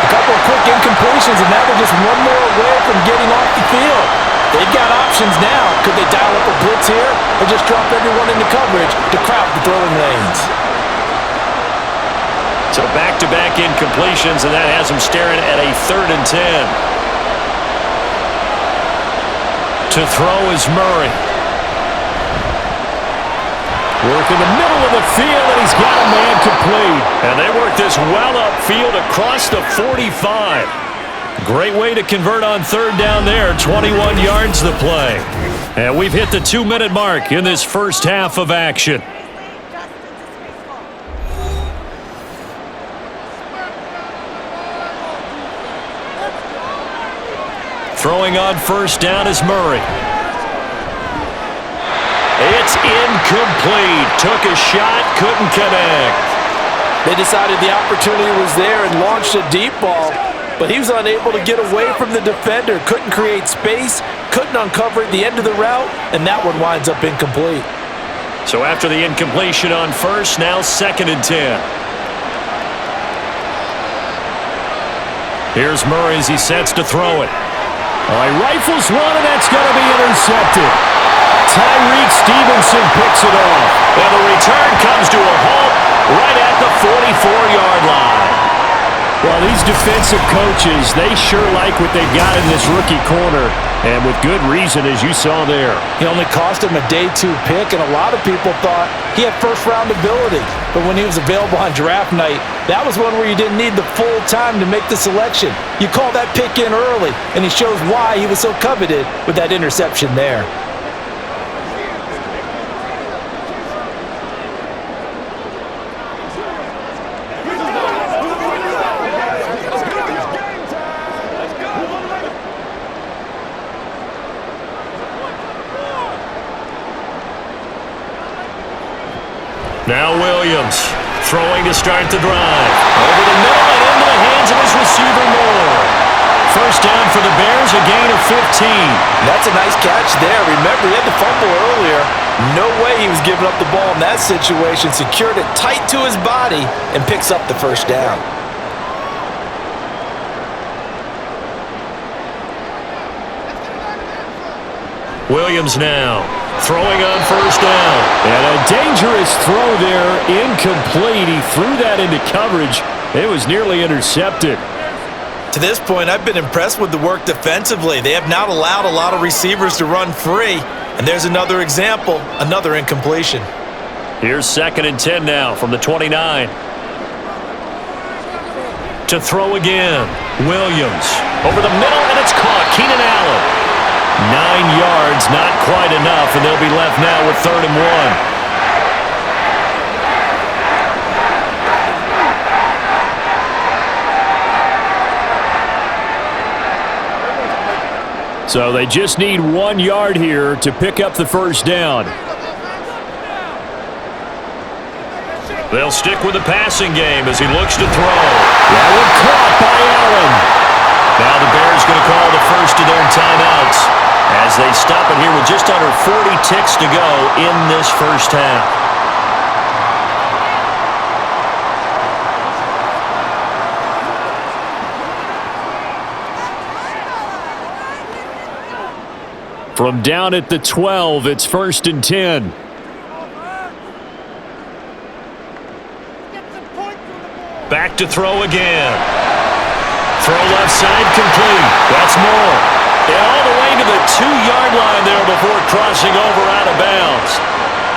A couple of quick incompletions, and now they're just one more away from getting off the field. They've got options now. Could they dial up a blitz here or just drop everyone into coverage to crowd the throwing lanes? So back-to-back incompletions, and that has him staring at a 3rd and 10. To throw is Murray. Work in the middle of the field, and he's got a man complete. And they work this well upfield across the 45. Great way to convert on 3rd down there. 21 yards the play. And we've hit the 2-minute mark in this first half of action. Throwing on first down is Murray. It's incomplete. Took a shot, couldn't connect. They decided the opportunity was there and launched a deep ball, but he was unable to get away from the defender. Couldn't create space, couldn't uncover at the end of the route, and that one winds up incomplete. So after the incompletion on first, now 2nd and 10. Here's Murray as he sets to throw it. He rifles one, and that's going to be intercepted. Tyreek Stevenson picks it off. And the return comes to a halt right at the 44-yard line. Well, these defensive coaches, they sure like what they've got in this rookie corner, and with good reason, as you saw there. He only cost him a day 2 pick, and a lot of people thought he had first-round ability. but when he was available on draft night, that was one where you didn't need the full time to make the selection. You call that pick in early, and he shows why he was so coveted with that interception there. Now Williams throwing to start the drive. Over the middle and into the hands of his receiver Moore. First down for the Bears, a gain of 15. That's a nice catch there. Remember, he had the fumble earlier. No way he was giving up the ball in that situation. Secured it tight to his body and picks up the first down. Williams now throwing on first down. And a dangerous throw there, incomplete. He threw that into coverage. It was nearly intercepted. To this point, I've been impressed with the work defensively. They have not allowed a lot of receivers to run free. And there's another example, another incompletion. Here's 2nd and 10 now from the 29. To throw again, Williams. Over the middle, and it's caught. Keenan Allen. 9 yards, not quite enough, and they'll be left now with 3rd and 1. So they just need 1 yard here to pick up the first down. They'll stick with the passing game as he looks to throw. That one caught by Allen. Now the Bears going to call the first of their timeouts as they stop it here with just under 40 ticks to go in this first half. From down at the 12, it's 1st and 10. Back to throw again. Throw left side complete. That's Moore. And all the way to the 2-yard line there before crossing over out of bounds.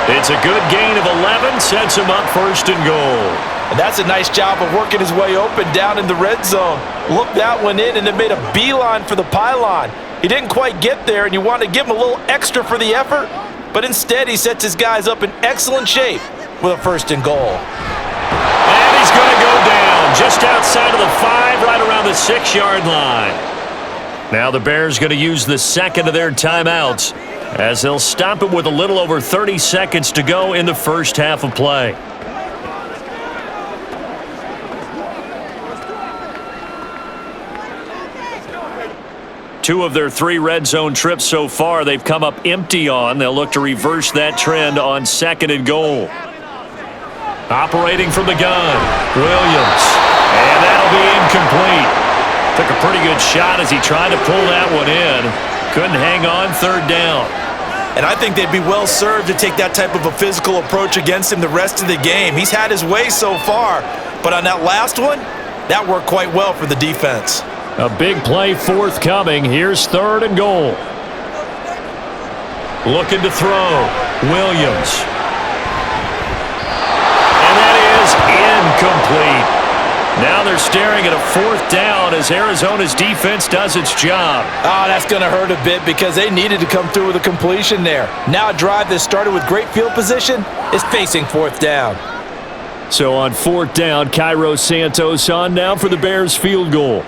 It's a good gain of 11, sets him up 1st and goal. And that's a nice job of working his way open down in the red zone. Looked that one in and then made a beeline for the pylon. He didn't quite get there, and you want to give him a little extra for the effort, but instead he sets his guys up in excellent shape with a 1st and goal. And he's going to go down just outside of the 5, right around the 6-yard line. Now the Bears going to use the 2nd of their timeouts as they'll stop it with a little over 30 seconds to go in the first half of play. Two of their 3 red zone trips so far they've come up empty on. They'll look to reverse that trend on 2nd and goal. Operating from the gun, Williams. And that'll be incomplete. Took a pretty good shot as he tried to pull that one in. Couldn't hang on, 3rd down. And I think they'd be well served to take that type of a physical approach against him the rest of the game. He's had his way so far, but on that last one, that worked quite well for the defense. A big play forthcoming. Here's 3rd and goal. Looking to throw, Williams. And that is incomplete. Now they're staring at a 4th down as Arizona's defense does its job. Oh, that's going to hurt a bit because they needed to come through with a completion there. Now a drive that started with great field position is facing 4th down. So on 4th down, Cairo Santos on now for the Bears field goal.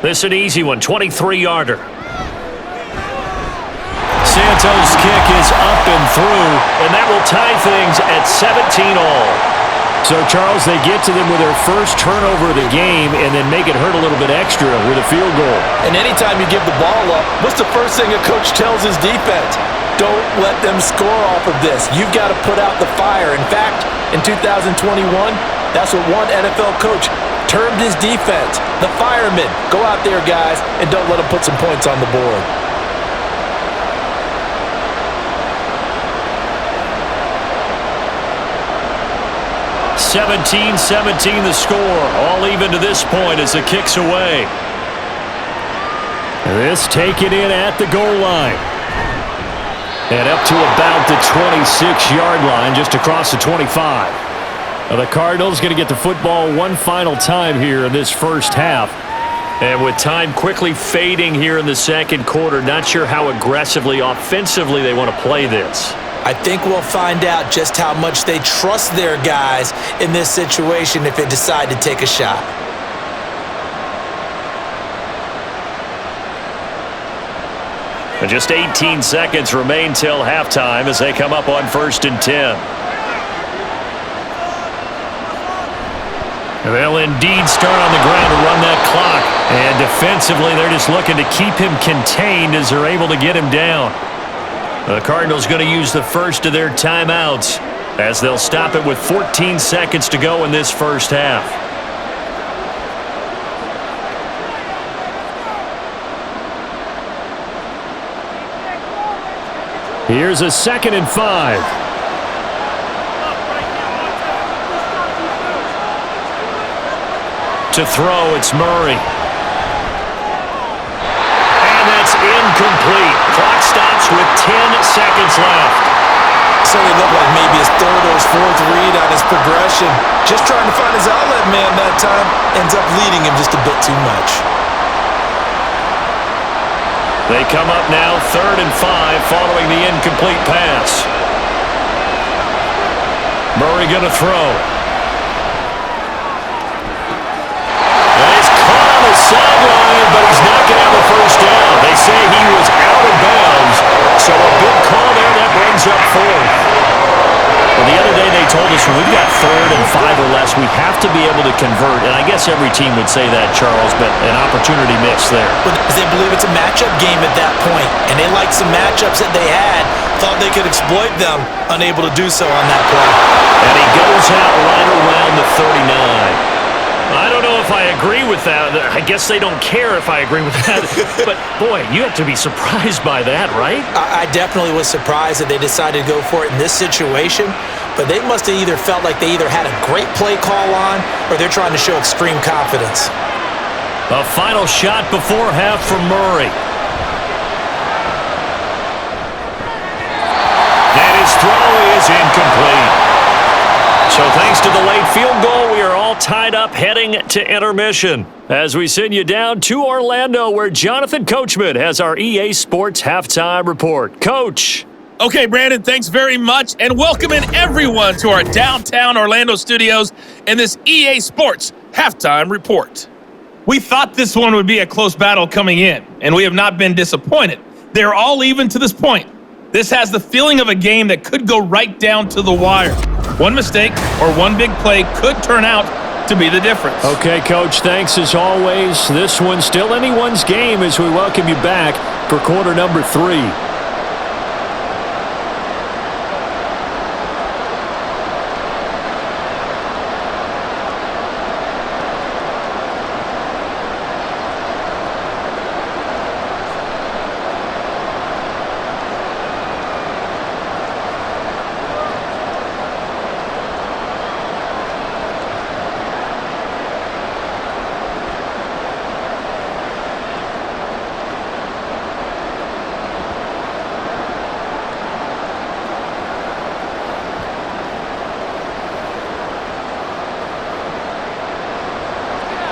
This an easy one, 23-yarder. Santos' kick is up and through, and that will tie things at 17 all. So, Charles, they get to them with their first turnover of the game and then make it hurt a little bit extra with a field goal. And anytime you give the ball up, what's the first thing a coach tells his defense? Don't let them score off of this. You've got to put out the fire. In fact, in 2021, that's what one NFL coach termed his defense. The firemen. Go out there, guys, and don't let them put some points on the board. $17-17 the score. All even to this point as the kick's away. This taken in at the goal line. And up to about the 26-yard line, just across the 25. Well, the Cardinals going to get the football one final time here in this first half. And with time quickly fading here in the second quarter, not sure how aggressively, offensively they want to play this. I think we'll find out just how much they trust their guys in this situation if they decide to take a shot. And just 18 seconds remain till halftime as they come up on 1st and 10. They'll indeed start on the ground to run that clock. And defensively, they're just looking to keep him contained as they're able to get him down. The Cardinals going to use the first of their timeouts as they'll stop it with 14 seconds to go in this first half. Here's a 2nd and 5. To throw, it's Murray. And that's incomplete. Clock stops with 10 seconds left. Certainly looked like maybe his third or his fourth read on his progression. Just trying to find his outlet man that time. Ends up leading him just a bit too much. They come up now 3rd and 5 following the incomplete pass. Murray going to throw. Sideline, but he's not going to have a first down. They say he was out of bounds, so a good call there. That brings up 4th. Well, the other day they told us when we've got 3rd and 5 or less, we have to be able to convert, and I guess every team would say that, Charles, but an opportunity missed there. Because they believe it's a matchup game at that point, and they liked some matchups that they had, thought they could exploit them, unable to do so on that play. And he goes out right around the 39. I don't know if I agree with that. I guess they don't care if I agree with that. But, boy, you have to be surprised by that, right? I definitely was surprised that they decided to go for it in this situation. But they must have either felt like they either had a great play call on or they're trying to show extreme confidence. A final shot before half from Murray. And his throw is incomplete. So thanks to the late field goal, we are all tied up heading to intermission as we send you down to Orlando where Jonathan Coachman has our EA Sports Halftime Report. Coach. Okay, Brandon, thanks very much, and welcoming everyone to our downtown Orlando studios in this EA Sports Halftime Report. We thought this one would be a close battle coming in, and we have not been disappointed. They're all even to this point. This has the feeling of a game that could go right down to the wire. One mistake or one big play could turn out to be the difference. Okay, Coach, thanks as always. This one's still anyone's game as we welcome you back for quarter number 3.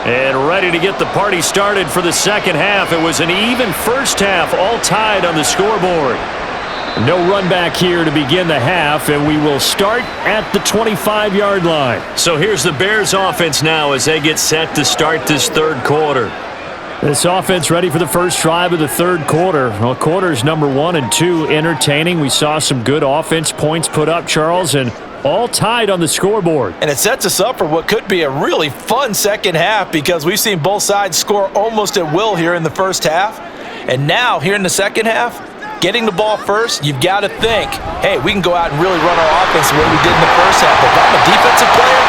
And ready to get the party started for the second half. It was an even first half, all tied on the scoreboard. No run back here to begin the half, and we will start at the 25-yard line. So here's the Bears offense now as they get set to start this third quarter. This offense ready for the first drive of the third quarter. Well, quarters number 1 and 2 entertaining. We saw some good offense points put up, Charles, and all tied on the scoreboard. And it sets us up for what could be a really fun second half because we've seen both sides score almost at will here in the first half. And now, here in the second half, getting the ball first, you've got to think, hey, we can go out and really run our offense the way we did in the first half. But if I'm a defensive player,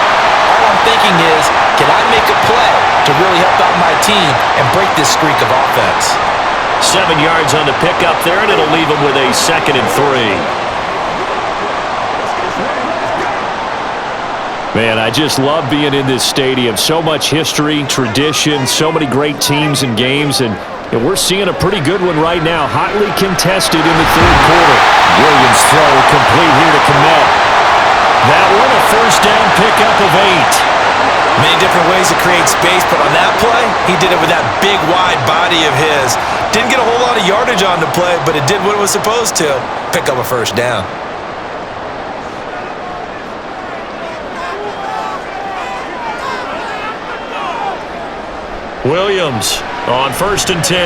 all I'm thinking is, can I make a play to really help out my team and break this streak of offense? 7 yards on the pickup there, and it'll leave them with a 2nd and 3. Man, I just love being in this stadium. So much history, tradition, so many great teams and games, and we're seeing a pretty good one right now. Hotly contested in the third quarter. Williams' throw complete here to Kmet. That one, a first down pickup of 8. Many different ways to create space, but on that play, he did it with that big, wide body of his. Didn't get a whole lot of yardage on the play, but it did what it was supposed to. Pick up a first down. Williams on 1st and 10.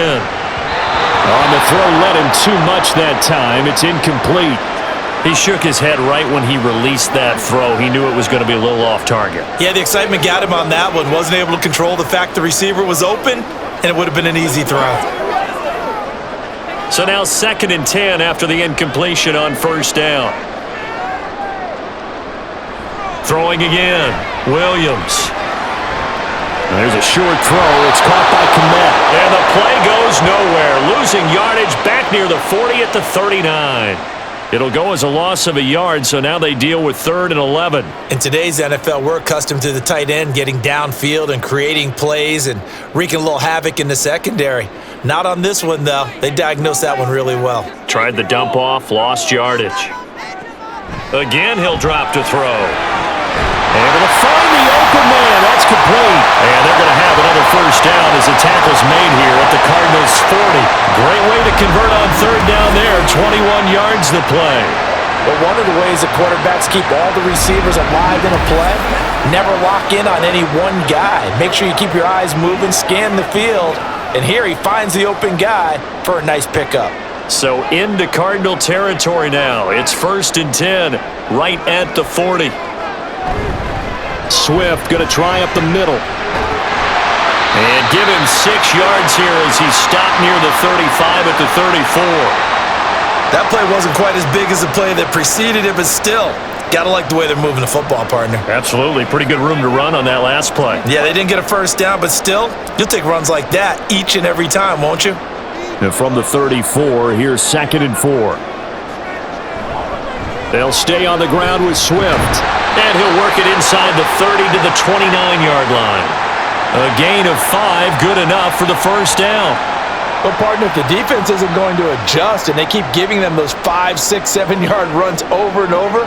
On the throw, led him too much that time. It's incomplete. He shook his head right when he released that throw. He knew it was going to be a little off target. Yeah, the excitement got him on that one. Wasn't able to control the fact the receiver was open, and it would have been an easy throw. So now 2nd and 10 after the incompletion on 1st down. Throwing again. Williams. There's a short throw. It's caught by Kmet. And the play goes nowhere. Losing yardage back near the 40 at the 39. It'll go as a loss of a yard, so now they deal with 3rd and 11. In today's NFL, we're accustomed to the tight end getting downfield and creating plays and wreaking a little havoc in the secondary. Not on this one, though. They diagnosed that one really well. Tried the dump off, lost yardage. Again, he'll drop to throw. Able to find the open man. That's complete. And they're going to have another first down as the tackle's made here at the Cardinals' 40. Great way to convert on 3rd down there. 21 yards to play. But one of the ways the quarterbacks keep all the receivers alive in a play, never lock in on any one guy. Make sure you keep your eyes moving, scan the field. And here he finds the open guy for a nice pickup. So into Cardinal territory now. It's 1st and 10 right at the 40. Swift going to try up the middle. And give him 6 yards here as he's stopped near the 35 at the 34. That play wasn't quite as big as the play that preceded it, but still, gotta like the way they're moving the football, partner. Absolutely. Pretty good room to run on that last play. Yeah, they didn't get a first down, but still, you'll take runs like that each and every time, won't you? And from the 34, here's 2nd and 4. They'll stay on the ground with Swift. And he'll work it inside the 30 to the 29-yard line. A gain of 5, good enough for the first down. But, partner, if the defense isn't going to adjust and they keep giving them those 5, 6, 7-yard runs over and over,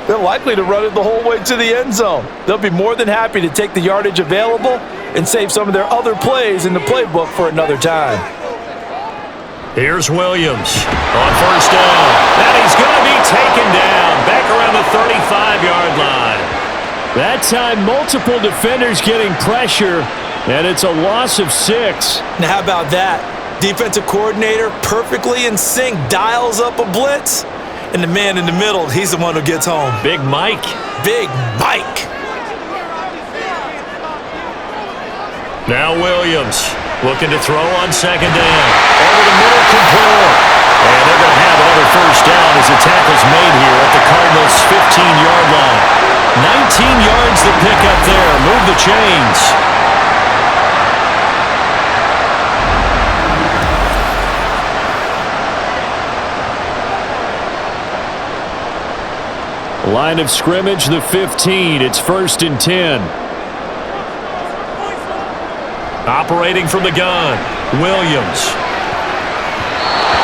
they're likely to run it the whole way to the end zone. They'll be more than happy to take the yardage available and save some of their other plays in the playbook for another time. Here's Williams on 1st down. And he's going to be taken down back around the 35-yard line. That time, multiple defenders getting pressure, and it's a loss of 6. Now, how about that? Defensive coordinator perfectly in sync, dials up a blitz, and the man in the middle, he's the one who gets home. Big Mike. Big Mike. Now Williams looking to throw on 2nd down. Over the middle, complete. And they're going to have another first down as the tackle's made here at the Cardinals' 15-yard line. 19 yards to pick up there. Move the chains. Line of scrimmage, the 15. It's 1st and 10. Operating from the gun, Williams.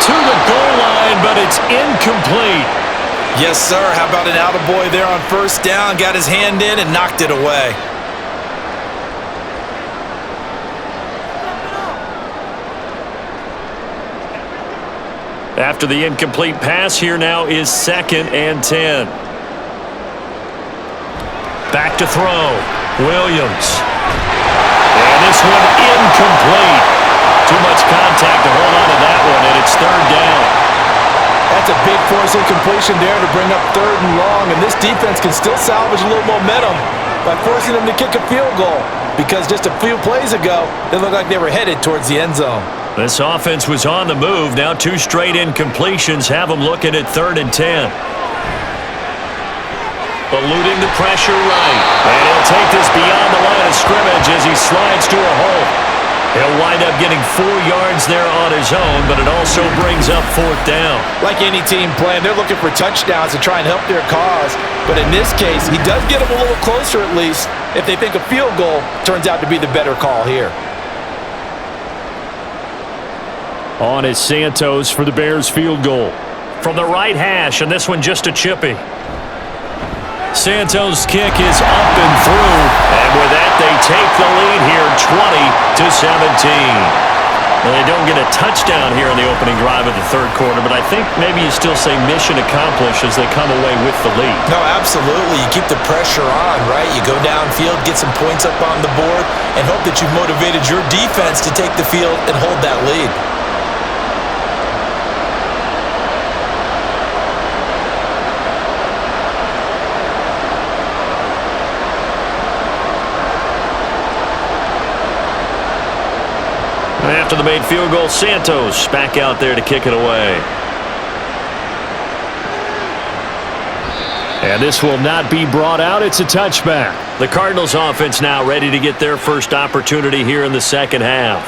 To the goal line, but it's incomplete. Yes, sir. How about an attaboy there on 1st down? Got his hand in and knocked it away. After the incomplete pass, here now is 2nd and 10. Back to throw. Williams. And this one incomplete. Too much contact to hold on to that one, and it's 3rd down. That's a big force incompletion there to bring up 3rd and long, and this defense can still salvage a little momentum by forcing them to kick a field goal, because just a few plays ago, they looked like they were headed towards the end zone. This offense was on the move. Now 2 straight incompletions have them looking at 3rd and 10. Eluding the pressure right. And he'll take this beyond the line of scrimmage as he slides to a hole. He'll wind up getting 4 yards there on his own, but it also brings up 4th down. Like any team playing, they're looking for touchdowns to try and help their cause. But in this case, he does get them a little closer at least if they think a field goal turns out to be the better call here. On is Santos for the Bears field goal. From the right hash, and this one just a chippy. Santos' kick is up and through. And with that, they take the lead here 20-17. Well, they don't get a touchdown here in the opening drive of the third quarter, but I think maybe you still say mission accomplished as they come away with the lead. No, absolutely. You keep the pressure on, right? You go downfield, get some points up on the board, and hope that you've motivated your defense to take the field and hold that lead. After the made field goal, Santos back out there to kick it away. And this will not be brought out. It's a touchback. The Cardinals offense now ready to get their first opportunity here in the second half.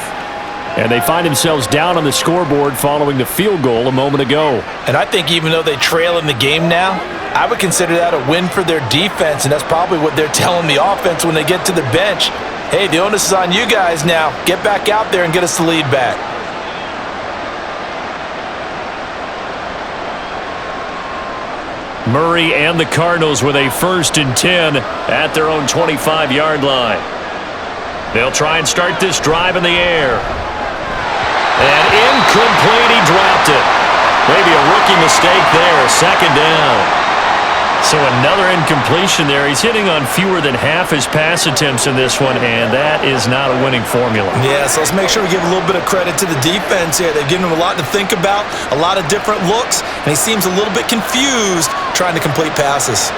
And they find themselves down on the scoreboard following the field goal a moment ago. And I think even though they trail in the game now, I would consider that a win for their defense, and that's probably what they're telling the offense when they get to the bench. Hey, the onus is on you guys now. Get back out there and get us the lead back. Murray and the Cardinals with a 1st and 10 at their own 25-yard line. They'll try and start this drive in the air. And incomplete, he dropped it. Maybe a rookie mistake there, 2nd down. So another incompletion there. He's hitting on fewer than half his pass attempts in this one, and that is not a winning formula. Yeah, so let's make sure we give a little bit of credit to the defense here. They've given him a lot to think about, a lot of different looks, and he seems a little bit confused trying to complete passes.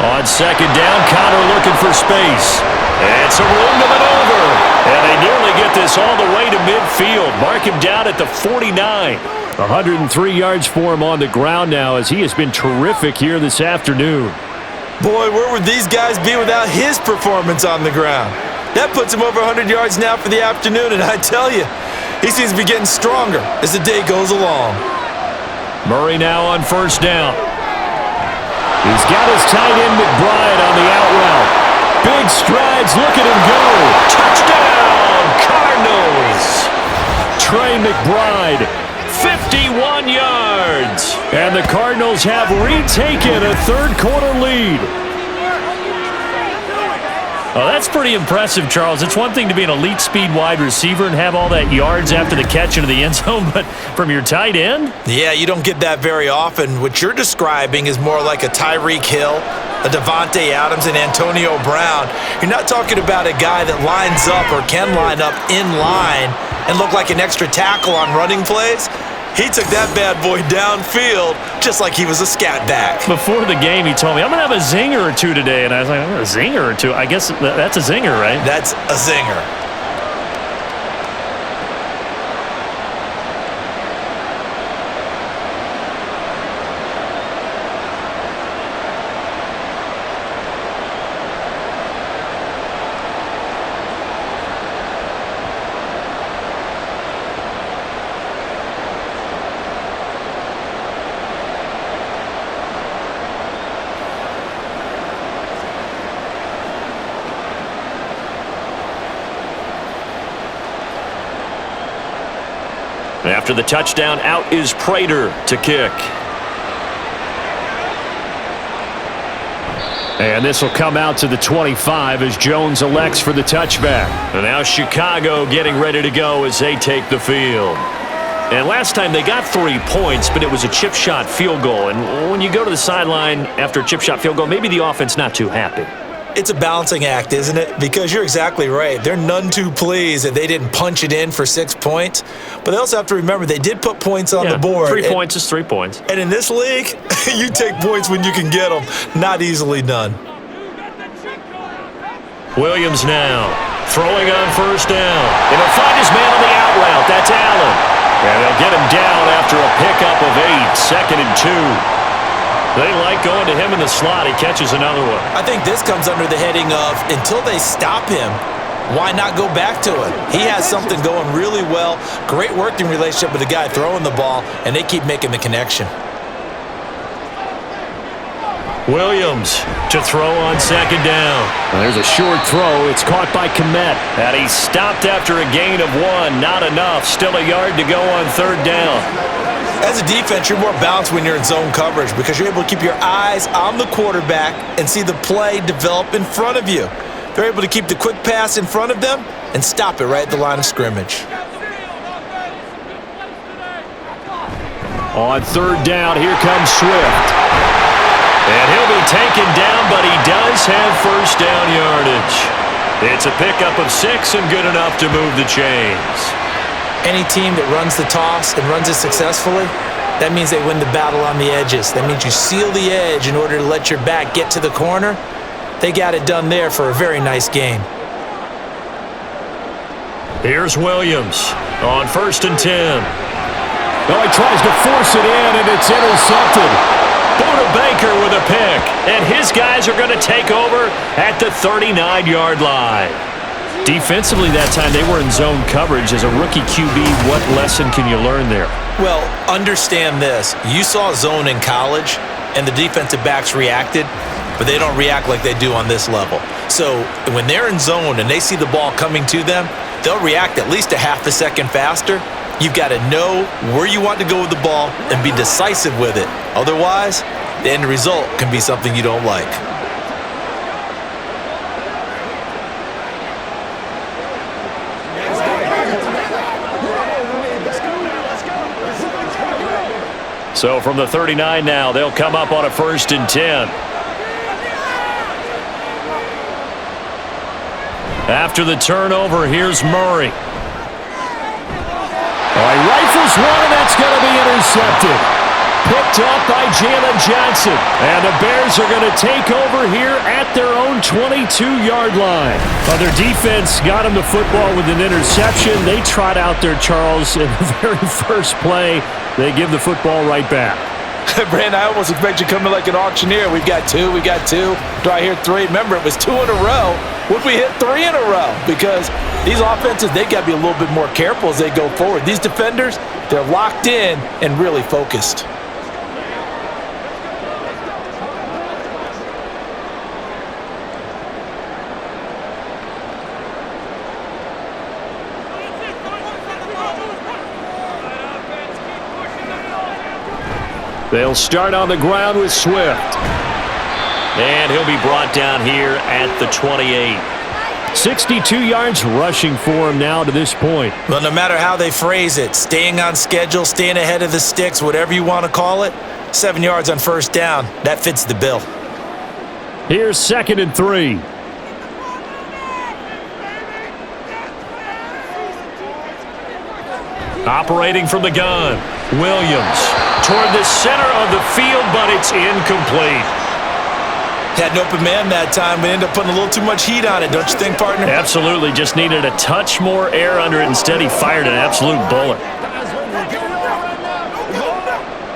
On 2nd down, Connor looking for space. And some room to maneuver. And they nearly get this all the way to midfield. Mark him down at the 49. 103 yards for him on the ground now as he has been terrific here this afternoon. Boy, where would these guys be without his performance on the ground? That puts him over 100 yards now for the afternoon, and I tell you, he seems to be getting stronger as the day goes along. Murray now on 1st down. He's got his tight end McBride on the out route. Big strides, look at him go. Touchdown, Cardinals. Trey McBride, 51 yards. And the Cardinals have retaken a third quarter lead. Oh, that's pretty impressive, Charles. It's one thing to be an elite speed wide receiver and have all that yards after the catch into the end zone, but from your tight end? Yeah, you don't get that very often. What you're describing is more like a Tyreek Hill, a Devontae Adams, and Antonio Brown. You're not talking about a guy that lines up or can line up in line and look like an extra tackle on running plays. He took that bad boy downfield just like he was a scat back. Before the game, he told me, I'm going to have a zinger or two today. And I was like, a zinger or two? I guess that's a zinger, right? That's a zinger. After the touchdown, out is Prater to kick. And this will come out to the 25 as Jones elects for the touchback. And now Chicago getting ready to go as they take the field. And last time they got 3 points, but it was a chip shot field goal. And when you go to the sideline after a chip shot field goal, maybe the offense not too happy. It's a balancing act, isn't it? Because you're exactly right. They're none too pleased that they didn't punch it in for 6 points. But they also have to remember they did put points on the board. 3 points is 3 points. And in this league, you take points when you can get them. Not easily done. Williams now throwing on 1st down. And he'll find his man on the out route. That's Allen. And they'll get him down after a pickup of 8. 2nd and 2. They like going to him in the slot. He catches another one. I think this comes under the heading of until they stop him, why not go back to it? He has something going really well. Great working relationship with the guy throwing the ball, and they keep making the connection. Williams to throw on second down. There's a short throw. It's caught by Kmet. And he stopped after a gain of 1. Not enough. Still a yard to go on third down. As a defense, you're more balanced when you're in zone coverage because you're able to keep your eyes on the quarterback and see the play develop in front of you. They're able to keep the quick pass in front of them and stop it right at the line of scrimmage. On third down, here comes Swift. And he'll be taken down, but he does have first down yardage. It's a pickup of 6 and good enough to move the chains. Any team that runs the toss and runs it successfully, that means they win the battle on the edges. That means you seal the edge in order to let your back get to the corner. They got it done there for a very nice game. Here's Williams on 1st and 10. Oh, he tries to force it in, and it's intercepted. Buda Baker with a pick, and his guys are going to take over at the 39-yard line. Defensively that time, they were in zone coverage. As a rookie QB, what lesson can you learn there? Well, understand this. You saw zone in college, and the defensive backs reacted, but they don't react like they do on this level. So when they're in zone and they see the ball coming to them, they'll react at least a half a second faster. You've got to know where you want to go with the ball and be decisive with it. Otherwise, the end result can be something you don't like. So from the 39 now, they'll come up on a 1st and 10. After the turnover, here's Murray. He rifles one, and that's going to be intercepted. Picked up by Jalen Johnson. And the Bears are going to take over here at their own 22-yard line. Their defense got him the football with an interception. They trot out there, Charles, in the very first play. They give the football right back. Brandon, I almost expect you coming like an auctioneer. We've got 2, we got 2. Do I hear 3? Remember, it was 2 in a row. Would we hit 3 in a row? Because these offenses, they got to be a little bit more careful as they go forward. These defenders, they're locked in and really focused. They'll start on the ground with Swift. And he'll be brought down here at the 28. 62 yards rushing for him now to this point. Well, no matter how they phrase it, staying on schedule, staying ahead of the sticks, whatever you want to call it, 7 yards on first down, that fits the bill. Here's 2nd and 3. Operating from the gun, Williams toward the center of the field, but it's incomplete. Had an open man that time, but ended up putting a little too much heat on it, don't you think, partner? Absolutely, just needed a touch more air under it. Instead, he fired an absolute bullet.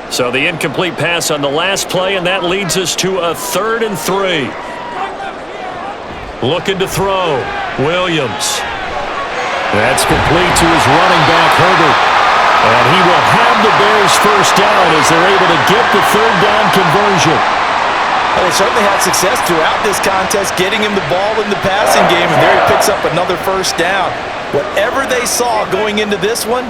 So the incomplete pass on the last play, and that leads us to a 3rd and 3. Looking to throw, Williams. That's complete to his running back, Herbert. And he will have the Bears first down as they're able to get the 3rd down conversion. Well, they certainly had success throughout this contest, getting him the ball in the passing game, and there he picks up another first down. Whatever they saw going into this one,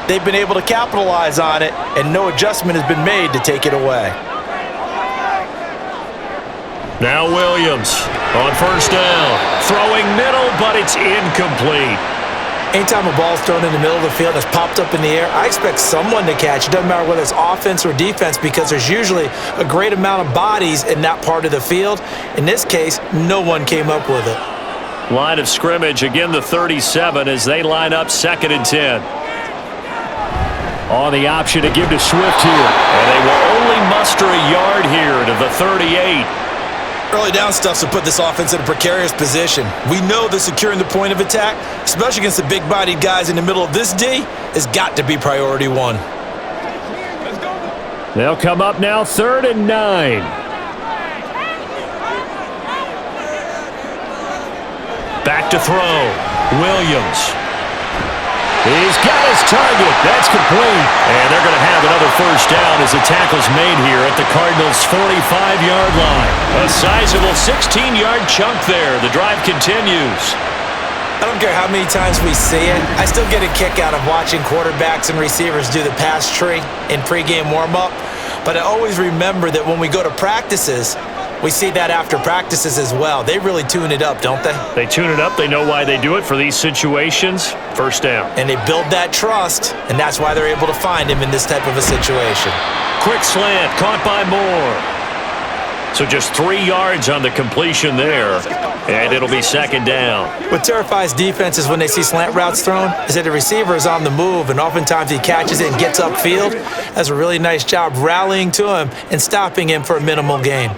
they've been able to capitalize on it, and no adjustment has been made to take it away. Now Williams on first down, throwing middle, but it's incomplete. Anytime a ball's thrown in the middle of the field that's popped up in the air, I expect someone to catch. It doesn't matter whether it's offense or defense because there's usually a great amount of bodies in that part of the field. In this case, no one came up with it. Line of scrimmage, again the 37 as they line up 2nd and 10. On the option to give to Swift here. And they will only muster a yard here to the 38. Early down stuff will put this offense in a precarious position. We know that securing the point of attack, especially against the big-bodied guys in the middle of this D, has got to be priority 1. They'll come up now 3rd and 9. Back to throw. Williams. He's got his target. That's complete. And they're going to have another first down as the tackle's made here at the Cardinals' 45-yard line. A sizable 16-yard chunk there. The drive continues. I don't care how many times we see it. I still get a kick out of watching quarterbacks and receivers do the pass tree in pregame warm-up. But I always remember that when we go to practices, we see that after practices as well. They really tune it up, don't they? They tune it up. They know why they do it for these situations. First down. And they build that trust, and that's why they're able to find him in this type of a situation. Quick slant, caught by Moore. So just 3 yards on the completion there, and it'll be second down. What terrifies defenses when they see slant routes thrown is that the receiver is on the move, and oftentimes he catches it and gets upfield. Does a really nice job rallying to him and stopping him for a minimal gain.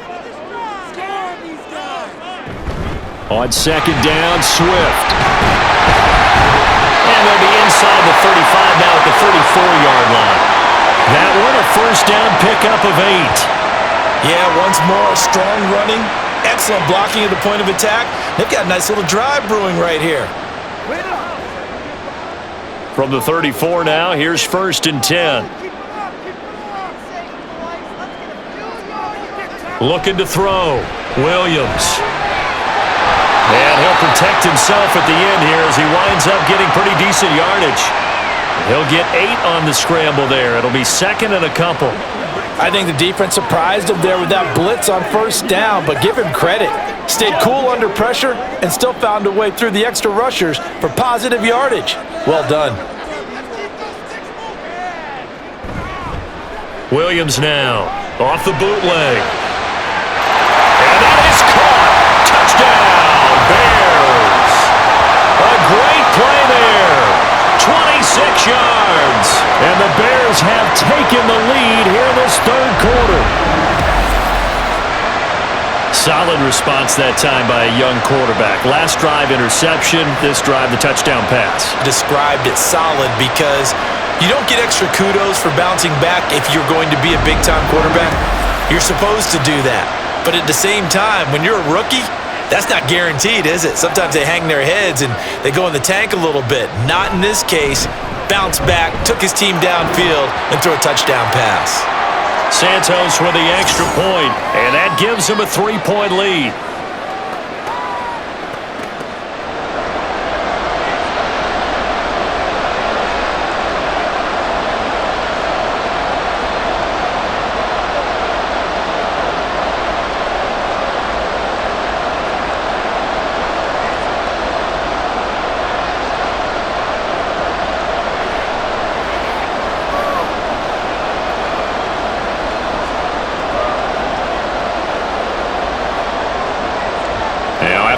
On second down, Swift. And they'll be inside the 35 now at the 34-yard line. That one a first down pickup of 8. Yeah, once more, strong running, excellent blocking at the point of attack. They've got a nice little drive brewing right here. From the 34 now, here's first and 10. Looking to throw. Williams. And he'll protect himself at the end here as he winds up getting pretty decent yardage. He'll get 8 on the scramble there. It'll be second and a couple. I think the defense surprised him there with that blitz on first down, but give him credit. Stayed cool under pressure and still found a way through the extra rushers for positive yardage. Well done. Williams now off the bootleg. And that is caught. Touchdown, Bears. A great play there. 26 yards. And the Bears have taken the lead here in this third quarter. Solid response that time by a young quarterback. Last drive interception, this drive the touchdown pass. Described it solid because you don't get extra kudos for bouncing back if you're going to be a big-time quarterback. You're supposed to do that. But at the same time, when you're a rookie, that's not guaranteed, is it? Sometimes they hang their heads and they go in the tank a little bit. Not in this case. Bounced back, took his team downfield, and threw a touchdown pass. Santos with the extra point, and that gives him a 3-point lead.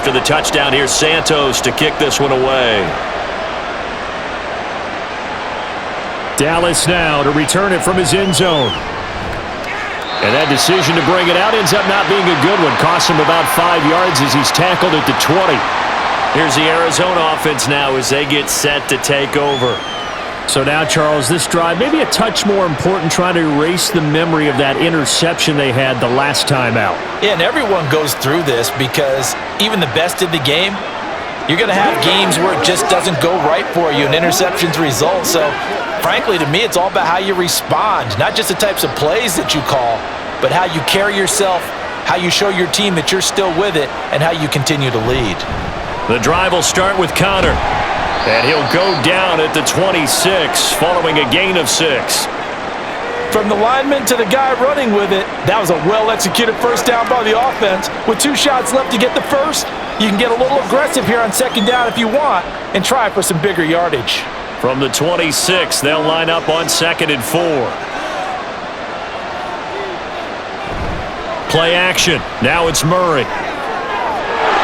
After the touchdown, here's Santos to kick this one away. Dallas now to return it from his end zone. And that decision to bring it out ends up not being a good one. Costs him about 5 yards as he's tackled at the 20. Here's the Arizona offense now as they get set to take over. So now, Charles, this drive maybe a touch more important, trying to erase the memory of that interception they had the last time out. Yeah, and everyone goes through this because even the best in the game, you're going to have games where it just doesn't go right for you and interceptions result. So, frankly, to me, it's all about how you respond, not just the types of plays that you call, but how you carry yourself, how you show your team that you're still with it, and how you continue to lead. The drive will start with Connor. And he'll go down at the 26, following a gain of 6. From the lineman to the guy running with it, that was a well-executed first down by the offense. With 2 shots left to get the first, you can get a little aggressive here on second down if you want and try for some bigger yardage. From the 26, they'll line up on second and 4. Play action. Now it's Murray.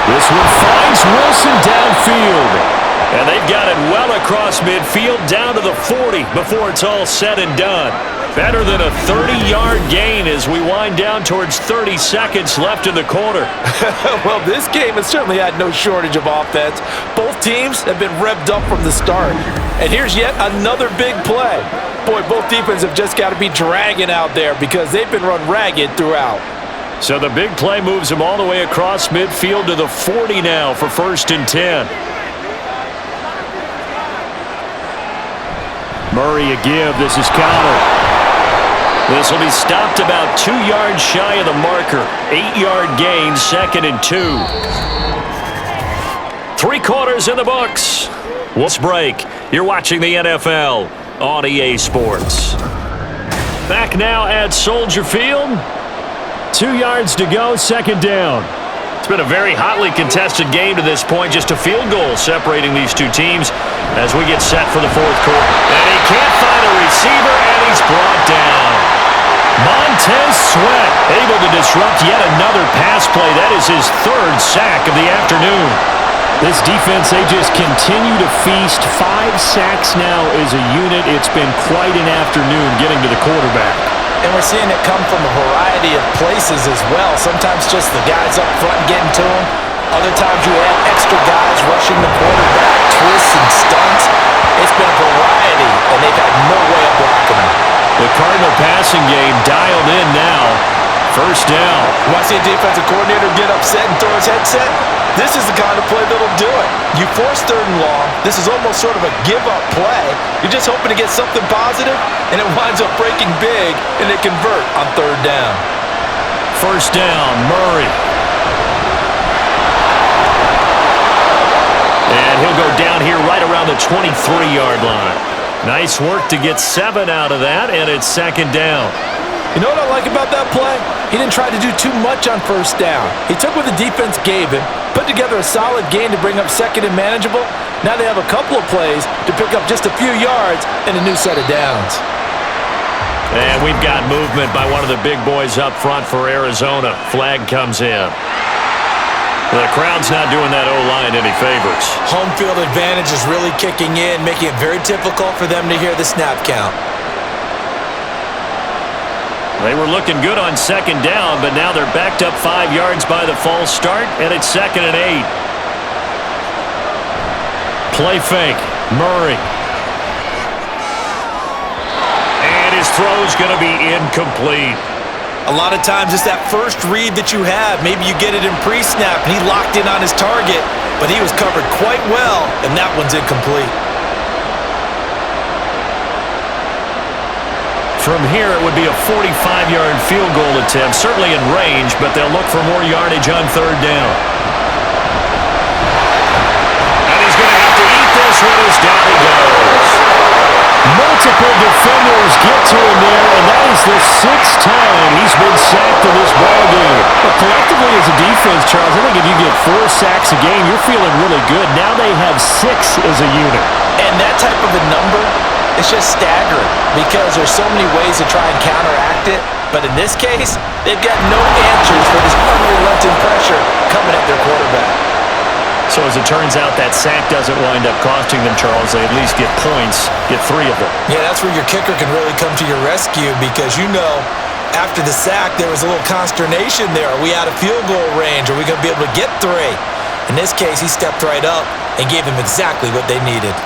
This one finds Wilson downfield. And they've got it well across midfield down to the 40 before it's all said and done. Better than a 30-yard gain as we wind down towards 30 seconds left in the quarter. Well, this game has certainly had no shortage of offense. Both teams have been revved up from the start. And here's yet another big play. Boy, both defenses have just got to be dragging out there because they've been run ragged throughout. So the big play moves them all the way across midfield to the 40 now for first and 10. Murray a give. This is counter. This will be stopped about 2 yards shy of the marker. 8-yard gain, 2nd and 2. 3 quarters in the books. Let's break. You're watching the NFL on EA Sports. Back now at Soldier Field. 2 yards to go, 2nd down. It's been a very hotly contested game to this point. Just a field goal separating these two teams as we get set for the 4th quarter. And he can't find a receiver, and he's brought down. Montez Sweat able to disrupt yet another pass play. That is his 3rd sack of the afternoon. This defense, they just continue to feast. 5 sacks now as a unit. It's been quite an afternoon getting to the quarterback. And we're seeing it come from a variety of places as well. Sometimes just the guys up front getting to him. Other times you have extra guys rushing the quarterback, twists and stunts. It's been a variety, and they've had no way of blocking him. The Cardinal passing game dialed in now. 1st down. You want to see a defensive coordinator get upset and throw his headset? This is the kind of play that'll do it. You force 3rd and long. This is almost sort of a give-up play. You're just hoping to get something positive, and it winds up breaking big, and they convert on 3rd down. 1st down, Murray. And he'll go down here right around the 23-yard line. Nice work to get 7 out of that, and it's 2nd down. You know what I like about that play? He didn't try to do too much on 1st down. He took what the defense gave him, put together a solid gain to bring up 2nd and manageable. Now they have a couple of plays to pick up just a few yards and a new set of downs. And we've got movement by one of the big boys up front for Arizona. Flag comes in. The crowd's not doing that O-line any favors. Home field advantage is really kicking in, making it very difficult for them to hear the snap count. They were looking good on 2nd down, but now they're backed up 5 yards by the false start, and it's 2nd and 8. Play fake. Murray. And his throw's going to be incomplete. A lot of times it's that first read that you have. Maybe you get it in pre-snap, and he locked in on his target, but he was covered quite well, and that one's incomplete. From here, it would be a 45-yard field goal attempt, certainly in range, but they'll look for more yardage on 3rd down. And he's going to have to eat this one as down he goes. Multiple defenders get to him there, and that is the 6th time he's been sacked in this ballgame. But collectively as a defense, Charles, I think if you get 4 sacks a game, you're feeling really good. Now they have 6 as a unit. And that type of a number, it's just staggering because there's so many ways to try and counteract it. But in this case, they've got no answers for this unrelenting pressure coming at their quarterback. So as it turns out, that sack doesn't wind up costing them, Charles. They at least get points, get 3 of them. Yeah, that's where your kicker can really come to your rescue because, you know, after the sack, there was a little consternation there. Are we out of field goal range? Are we going to be able to get 3? In this case, he stepped right up and gave them exactly what they needed.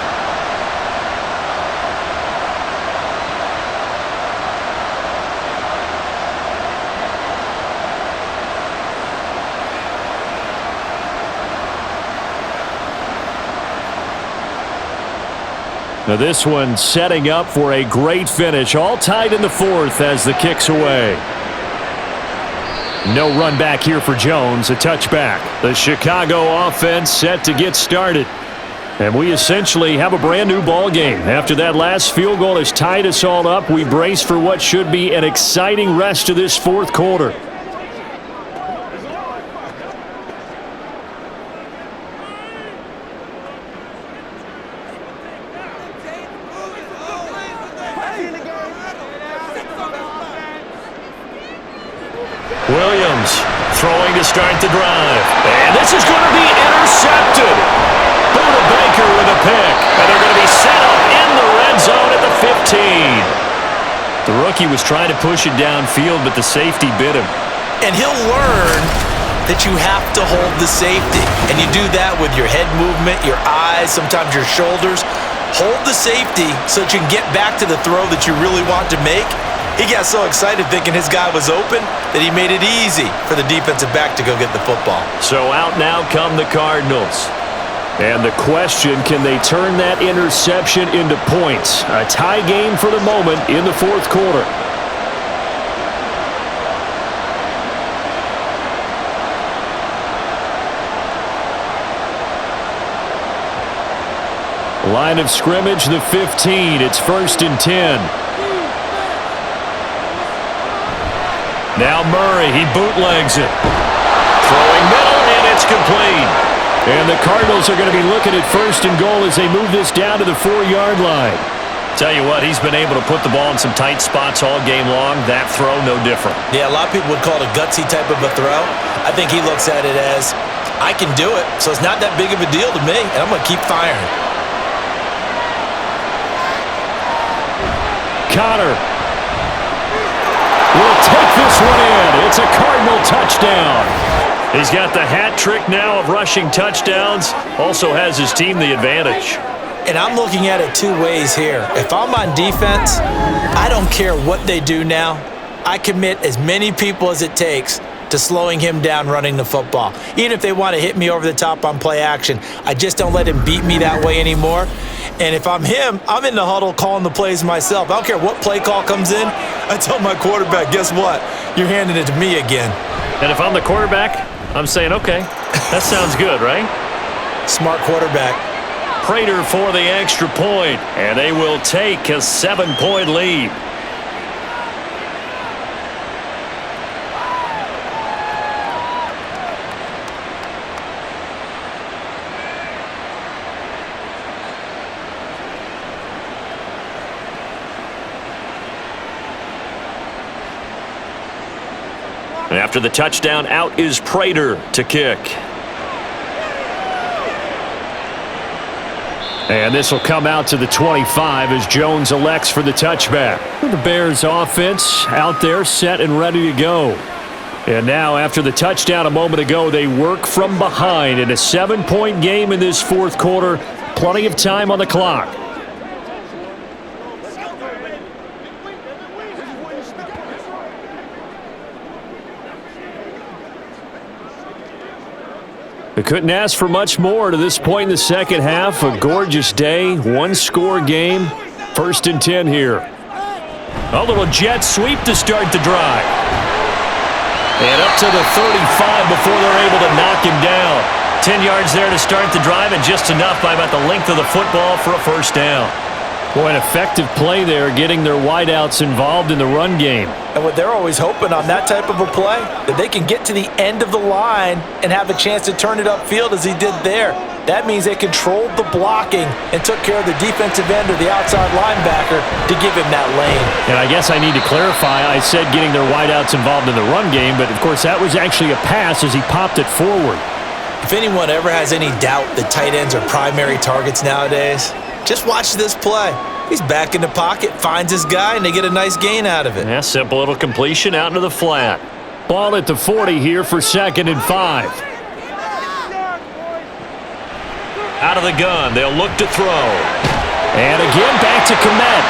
Now this one setting up for a great finish. All tied in the 4th as the kick's away. No run back here for Jones. A touchback. The Chicago offense set to get started. And we essentially have a brand new ball game. After that last field goal has tied us all up, we brace for what should be an exciting rest of this 4th quarter. Williams throwing to start the drive. And this is going to be intercepted. Buda Baker with a pick. And they're going to be set up in the red zone at the 15. The rookie was trying to push it downfield, but the safety bit him. And he'll learn that you have to hold the safety. And you do that with your head movement, your eyes, sometimes your shoulders. Hold the safety so that you can get back to the throw that you really want to make. He got so excited thinking his guy was open that he made it easy for the defensive back to go get the football. So out now come the Cardinals. And the question, can they turn that interception into points? A tie game for the moment in the fourth quarter. Line of scrimmage, the 15. It's 1st and 10. Now Murray, he bootlegs it. Throwing middle, and it's complete. And the Cardinals are going to be looking at 1st and goal as they move this down to the 4-yard line. Tell you what, he's been able to put the ball in some tight spots all game long. That throw, no different. Yeah, a lot of people would call it a gutsy type of a throw. I think he looks at it as, I can do it, so it's not that big of a deal to me, and I'm going to keep firing. Connor will take this one in. It's a Cardinal touchdown. He's got the hat trick now of rushing touchdowns. Also has his team the advantage. And I'm looking at it two ways here. If I'm on defense, I don't care what they do now. I commit as many people as it takes to slowing him down running the football. Even if they want to hit me over the top on play action, I just don't let him beat me that way anymore. And if I'm him, I'm in the huddle calling the plays myself. I don't care what play call comes in. I tell my quarterback, guess what? You're handing it to me again. And if I'm the quarterback, I'm saying, okay, that sounds good, right? Smart quarterback. Prater for the extra point, and they will take a 7-point lead. And after the touchdown, out is Prater to kick. And this will come out to the 25 as Jones elects for the touchback. The Bears offense out there set and ready to go. And now after the touchdown a moment ago, they work from behind in a 7-point game in this fourth quarter. Plenty of time on the clock. We couldn't ask for much more to this point in the second half. A gorgeous day, one-score game. 1st and 10 here. A little jet sweep to start the drive. And up to the 35 before they're able to knock him down. 10 yards there to start the drive, and just enough by about the length of the football for a first down. Boy, an effective play there, getting their wideouts involved in the run game. And what they're always hoping on that type of a play, that they can get to the end of the line and have a chance to turn it upfield as he did there. That means they controlled the blocking and took care of the defensive end or the outside linebacker to give him that lane. And I guess I need to clarify, I said getting their wideouts involved in the run game, but of course that was actually a pass as he popped it forward. If anyone ever has any doubt that tight ends are primary targets nowadays, just watch this play. He's back in the pocket, finds his guy, and they get a nice gain out of it. Yeah, simple little completion out into the flat. Ball at the 40 here for 2nd and 5. Out of the gun, they'll look to throw. And again, back to Komet.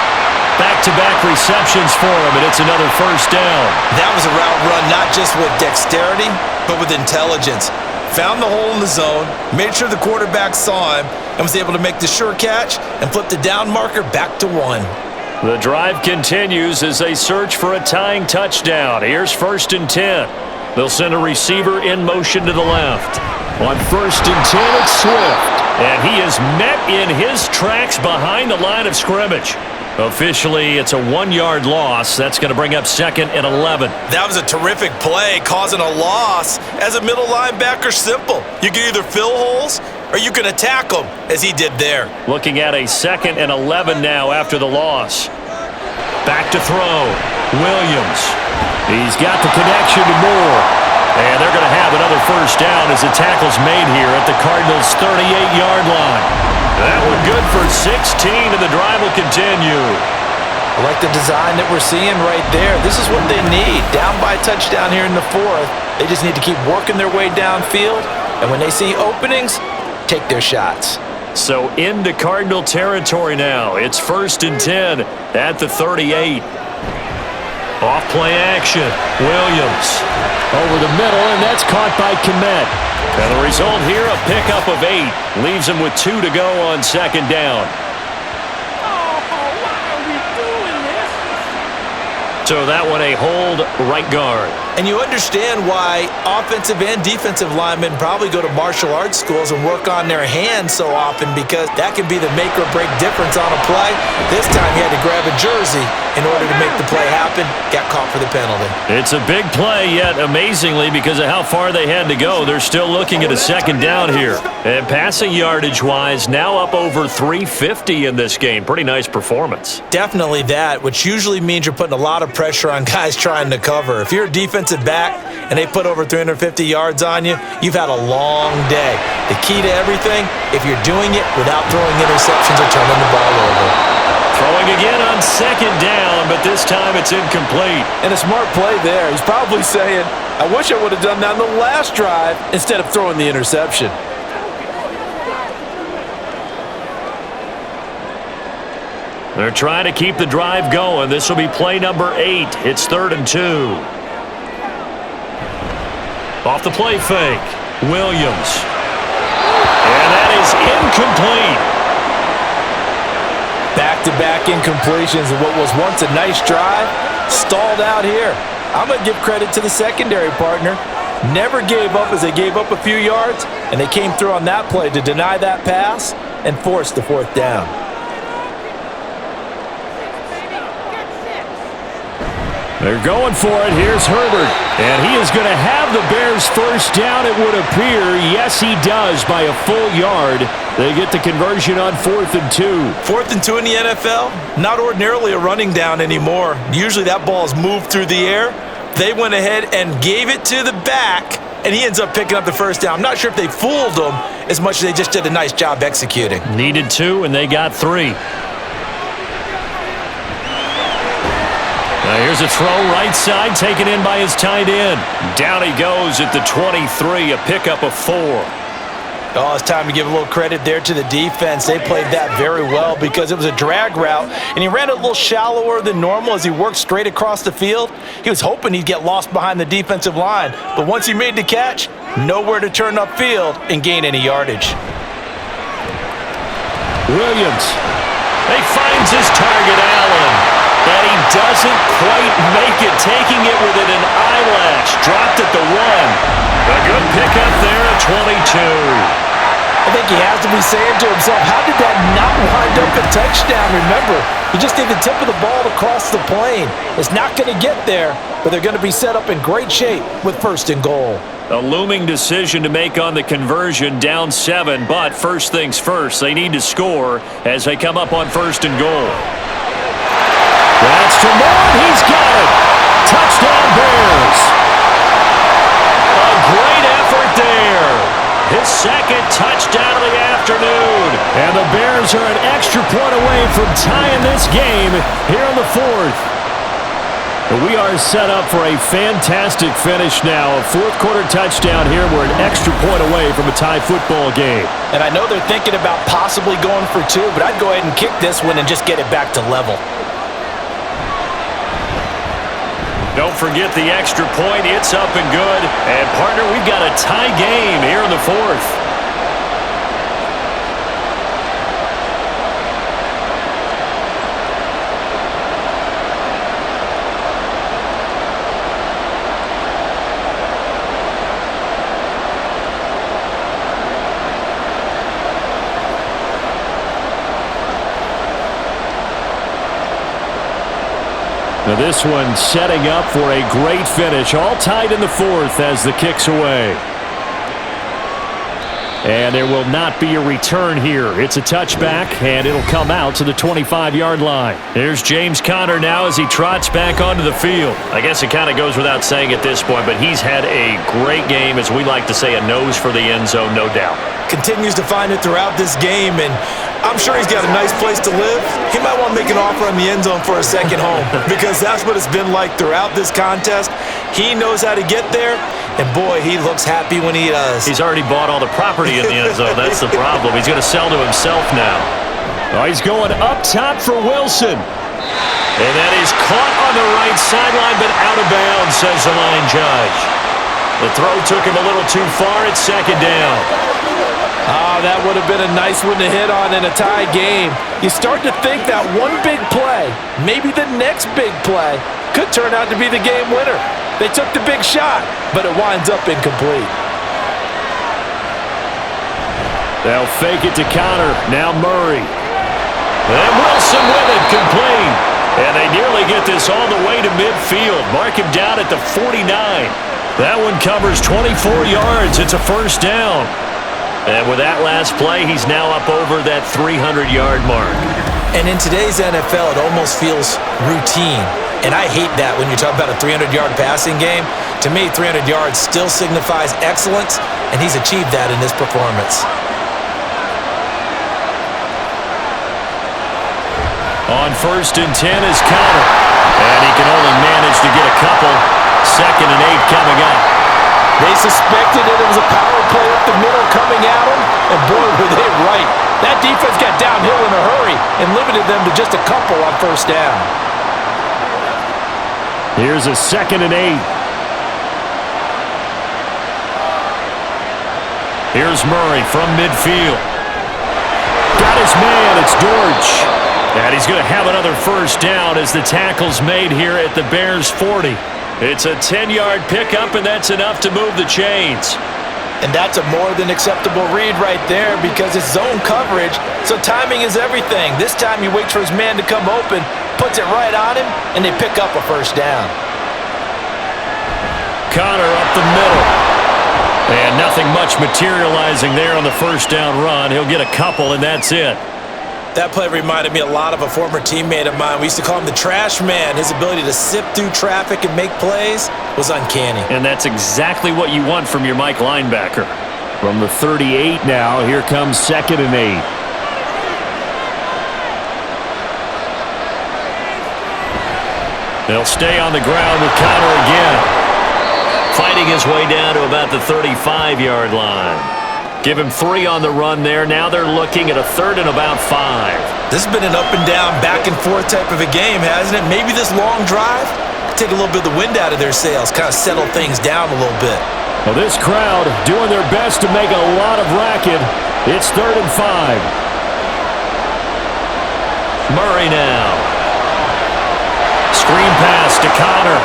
Back-to-back receptions for him, and it's another first down. That was a route run not just with dexterity, but with intelligence. Found the hole in the zone, made sure the quarterback saw him, and was able to make the sure catch and flip the down marker back to 1. The drive continues as they search for a tying touchdown. Here's 1st and 10. They'll send a receiver in motion to the left. On 1st and 10, it's Swift. And he is met in his tracks behind the line of scrimmage. Officially, it's a 1-yard loss. That's going to bring up 2nd and 11. That was a terrific play, causing a loss. As a middle linebacker, simple. You can either fill holes or you can attack them, as he did there. Looking at a 2nd and 11 now after the loss. Back to throw. Williams. He's got the connection to Moore. And they're going to have another first down as the tackle's made here at the Cardinals' 38-yard line. That one good for 16, and the drive will continue. I like the design that we're seeing right there. This is what they need. Down by a touchdown here in the 4th. They just need to keep working their way downfield. And when they see openings, take their shots. So into Cardinal territory now. It's 1st and 10 at the 38. Off-play action. Williams over the middle, and that's caught by Kmet. And the result here, a pickup of 8. Leaves him with 2 to go on second down. So that one a hold right guard. And you understand why offensive and defensive linemen probably go to martial arts schools and work on their hands so often, because that can be the make or break difference on a play. This time he had to grab a jersey in order to make the play happen. Got caught for the penalty. It's a big play, yet amazingly, because of how far they had to go, they're still looking at a second down here. And passing yardage-wise, now up over 350 in this game. Pretty nice performance. Definitely that, which usually means you're putting a lot of pressure on guys trying to cover. If you're a defensive back and they put over 350 yards on you, you've had a long day. The key to everything, if you're doing it without throwing interceptions or turning the ball over. Throwing again on second down, but this time it's incomplete. And a smart play there. He's probably saying, I wish I would have done that on the last drive instead of throwing the interception. They're trying to keep the drive going. This will be play number 8. It's 3rd and 2. Off the play fake. Williams. And that is incomplete. Back-to-back incompletions of what was once a nice drive, stalled out here. I'm going to give credit to the secondary partner. Never gave up as they gave up a few yards, and they came through on that play to deny that pass and force the 4th down. They're going for it. Here's Herbert. And he is going to have the Bears first down, it would appear. Yes, he does, by a full yard. They get the conversion on 4th and 2. 4th and 2 in the NFL? Not ordinarily a running down anymore. Usually that ball is moved through the air. They went ahead and gave it to the back, and he ends up picking up the first down. I'm not sure if they fooled him as much as they just did a nice job executing. Needed 2, and they got 3. Now here's a throw right side, taken in by his tight end. Down he goes at the 23, a pickup of 4. Oh, it's time to give a little credit there to the defense. They played that very well because it was a drag route, and he ran a little shallower than normal as he worked straight across the field. He was hoping he'd get lost behind the defensive line, but once he made the catch, nowhere to turn upfield and gain any yardage. Williams. He finds his target, Allen. And he doesn't quite make it, taking it within an eyelash. Dropped at the 1. A good pickup there at 22. I think he has to be saying to himself, how did that not wind up a touchdown? Remember, he just did the tip of the ball across the plane. It's not going to get there, but they're going to be set up in great shape with 1st and goal. A looming decision to make on the conversion, down 7. But first things first, they need to score as they come up on 1st and goal. That's to Moore. He's got it. Touchdown Bears. A great effort there. His 2nd touchdown of the afternoon. And the Bears are an extra point away from tying this game here in the 4th. We are set up for a fantastic finish now. A 4th quarter touchdown here. We're an extra point away from a tie football game. And I know they're thinking about possibly going for 2, but I'd go ahead and kick this one and just get it back to level. Don't forget the extra point. It's up and good. And, partner, we've got a tie game here in the 4th. Now this one setting up for a great finish. All tied in the 4th as the kick's away. And there will not be a return here. It's a touchback, and it'll come out to the 25-yard line. Here's James Conner now as he trots back onto the field. I guess it kind of goes without saying at this point, but he's had a great game, as we like to say, a nose for the end zone, no doubt. Continues to find it throughout this game, and I'm sure he's got a nice place to live. He might want to make an offer on the end zone for a second home because that's what it's been like throughout this contest. He knows how to get there, and boy, he looks happy when he does. He's already bought all the property in the end zone. That's the problem. He's going to sell to himself now. Oh, he's going up top for Wilson. And that is caught on the right sideline, but out of bounds, says the line judge. The throw took him a little too far. It's second down. That would have been a nice one to hit on in a tie game. You start to think that one big play, maybe the next big play, could turn out to be the game winner. They took the big shot, but it winds up incomplete. They'll fake it to Connor. Now Murray. And Wilson with it, complete. And they nearly get this all the way to midfield. Mark him down at the 49. That one covers 24 yards. It's a first down. And with that last play, he's now up over that 300-yard mark. And in today's NFL, it almost feels routine. And I hate that when you talk about a 300-yard passing game. To me, 300 yards still signifies excellence, and he's achieved that in this performance. On 1st and 10 is Connor. And he can only manage to get a couple. 2nd and 8 coming up. They suspected it was a power play up the middle coming at them, and boy, were they right. That defense got downhill in a hurry and limited them to just a couple on first down. Here's a 2nd and 8. Here's Murray from midfield. Got his man, it's Dortch. And he's going to have another first down as the tackle's made here at the Bears' 40. It's a 10-yard pickup, and that's enough to move the chains. And that's a more than acceptable read right there because it's zone coverage, so timing is everything. This time he waits for his man to come open, puts it right on him, and they pick up a first down. Connor up the middle. And nothing much materializing there on the first down run. He'll get a couple, and that's it. That play reminded me a lot of a former teammate of mine. We used to call him the trash man. His ability to sift through traffic and make plays was uncanny. And that's exactly what you want from your Mike linebacker. From the 38 now, here comes 2nd and 8. They'll stay on the ground with Connor again. Fighting his way down to about the 35-yard line. Give him 3 on the run there. Now they're looking at a 3rd and about 5. This has been an up and down, back and forth type of a game, hasn't it? Maybe this long drive take a little bit of the wind out of their sails, kind of settle things down a little bit. Well, this crowd doing their best to make a lot of racket. It's 3rd and 5. Murray now. Screen pass to Connor.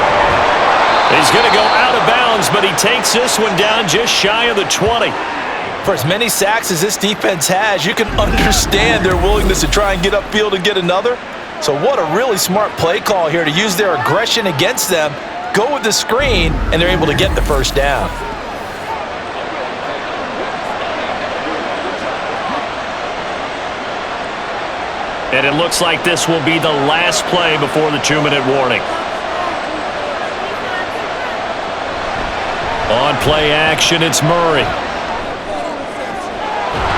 He's going to go out of bounds, but he takes this one down just shy of the 20. For as many sacks as this defense has, you can understand their willingness to try and get upfield and get another. So what a really smart play call here to use their aggression against them, go with the screen, and they're able to get the first down. And it looks like this will be the last play before the 2-minute warning. On play action, it's Murray.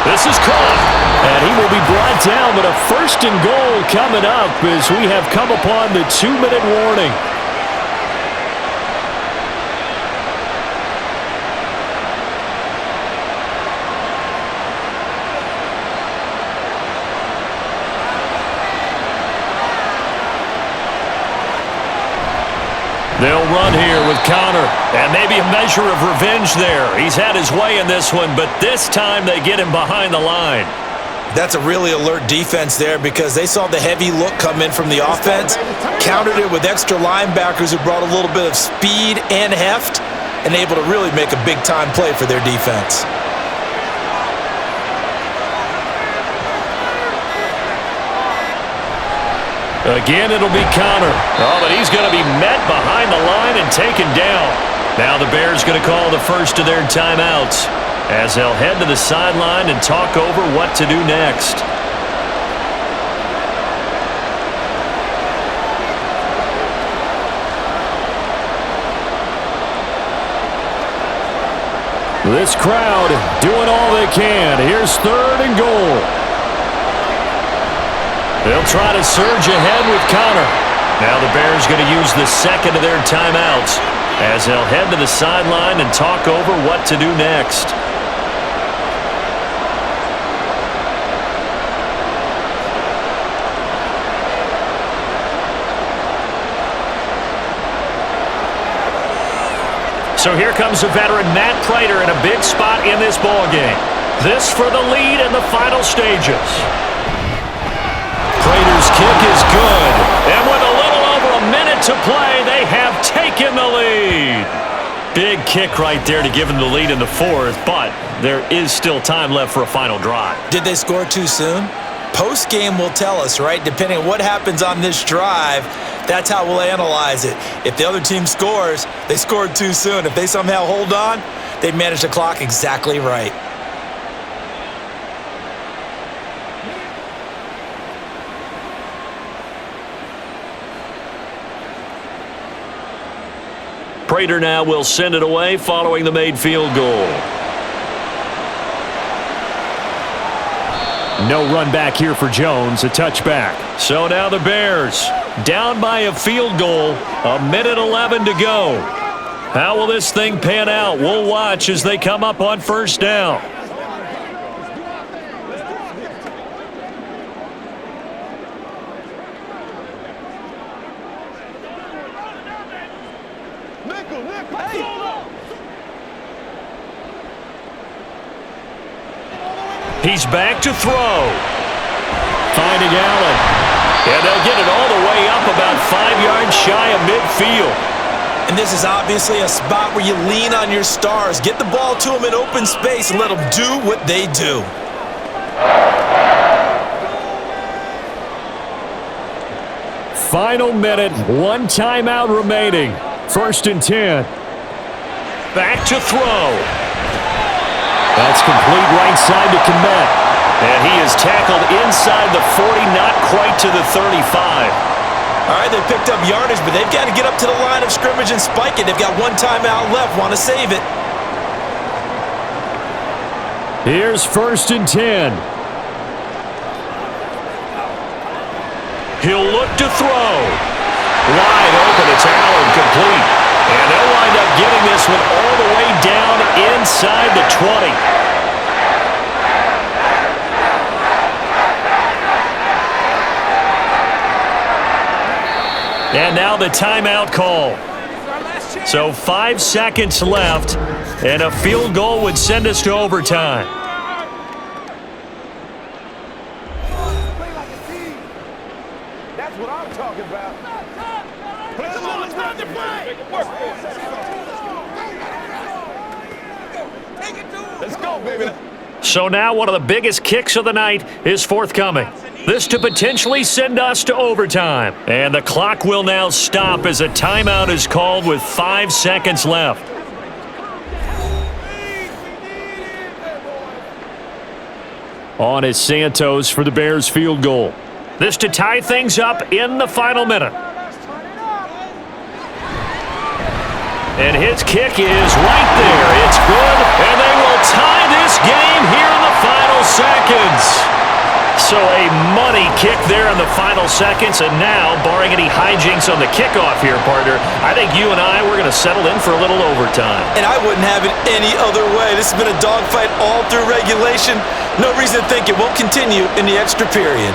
This is caught, and he will be brought down, but a 1st and goal coming up as we have come upon the 2-minute warning. They'll run here with Connor, and maybe a measure of revenge there. He's had his way in this one, but this time they get him behind the line. That's a really alert defense there because they saw the heavy look come in from the offense, countered it with extra linebackers who brought a little bit of speed and heft, and able to really make a big-time play for their defense. Again, it'll be Connor. Oh, but he's going to be met behind the line and taken down. Now the Bears going to call the first of their timeouts as they'll head to the sideline and talk over what to do next. This crowd doing all they can. Here's 3rd and goal. They'll try to surge ahead with Connor. Now the Bears going to use the 2nd of their timeouts as they'll head to the sideline and talk over what to do next. So here comes the veteran Matt Prater in a big spot in this ballgame. This for the lead in the final stages. Prater's kick is good. And with a little over a minute to play, they have taken the lead. Big kick right there to give them the lead in the fourth, but there is still time left for a final drive. Did they score too soon? Post-game will tell us, right? Depending on what happens on this drive, that's how we'll analyze it. If the other team scores, they scored too soon. If they somehow hold on, they managed the clock exactly right. Prater now will send it away following the made field goal. No run back here for Jones, a touchback. So now the Bears down by a field goal, 1:11 to go. How will this thing pan out? We'll watch as they come up on first down. He's back to throw. Finding Allen. And they'll get it all the way up about 5 yards shy of midfield. And this is obviously a spot where you lean on your stars. Get the ball to them in open space and let them do what they do. Final minute, one timeout remaining. 1st and 10. Back to throw. That's complete right side to Kmet. And he is tackled inside the 40, not quite to the 35. All right, they picked up yardage, but they've got to get up to the line of scrimmage and spike it. They've got one timeout left, want to save it. Here's 1st and 10. He'll look to throw. Wide open, it's Allen, complete. And they'll wind up getting this one all the way down inside the 20. And now the timeout call. So 5 seconds left, and a field goal would send us to overtime. That's what I'm talking about. Let's go, baby. So now one of the biggest kicks of the night is forthcoming. This to potentially send us to overtime. And the clock will now stop as a timeout is called with 5 seconds left. On is Santos for the Bears field goal. This to tie things up in the final minute. And his kick is right there. It's good, and they will tie this game here in the final seconds. So a money kick there in the final seconds, and now, barring any hijinks on the kickoff here, partner, I think you and I, we're going to settle in for a little overtime. And I wouldn't have it any other way. This has been a dogfight all through regulation. No reason to think it won't continue in the extra period.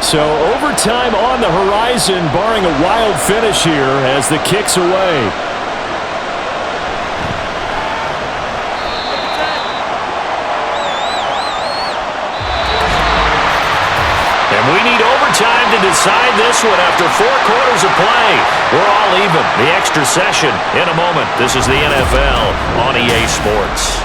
So overtime on the horizon, barring a wild finish here as the kick's away. And we need overtime to decide this one after 4 quarters of play. We're all even. The extra session in a moment. This is the NFL on EA Sports.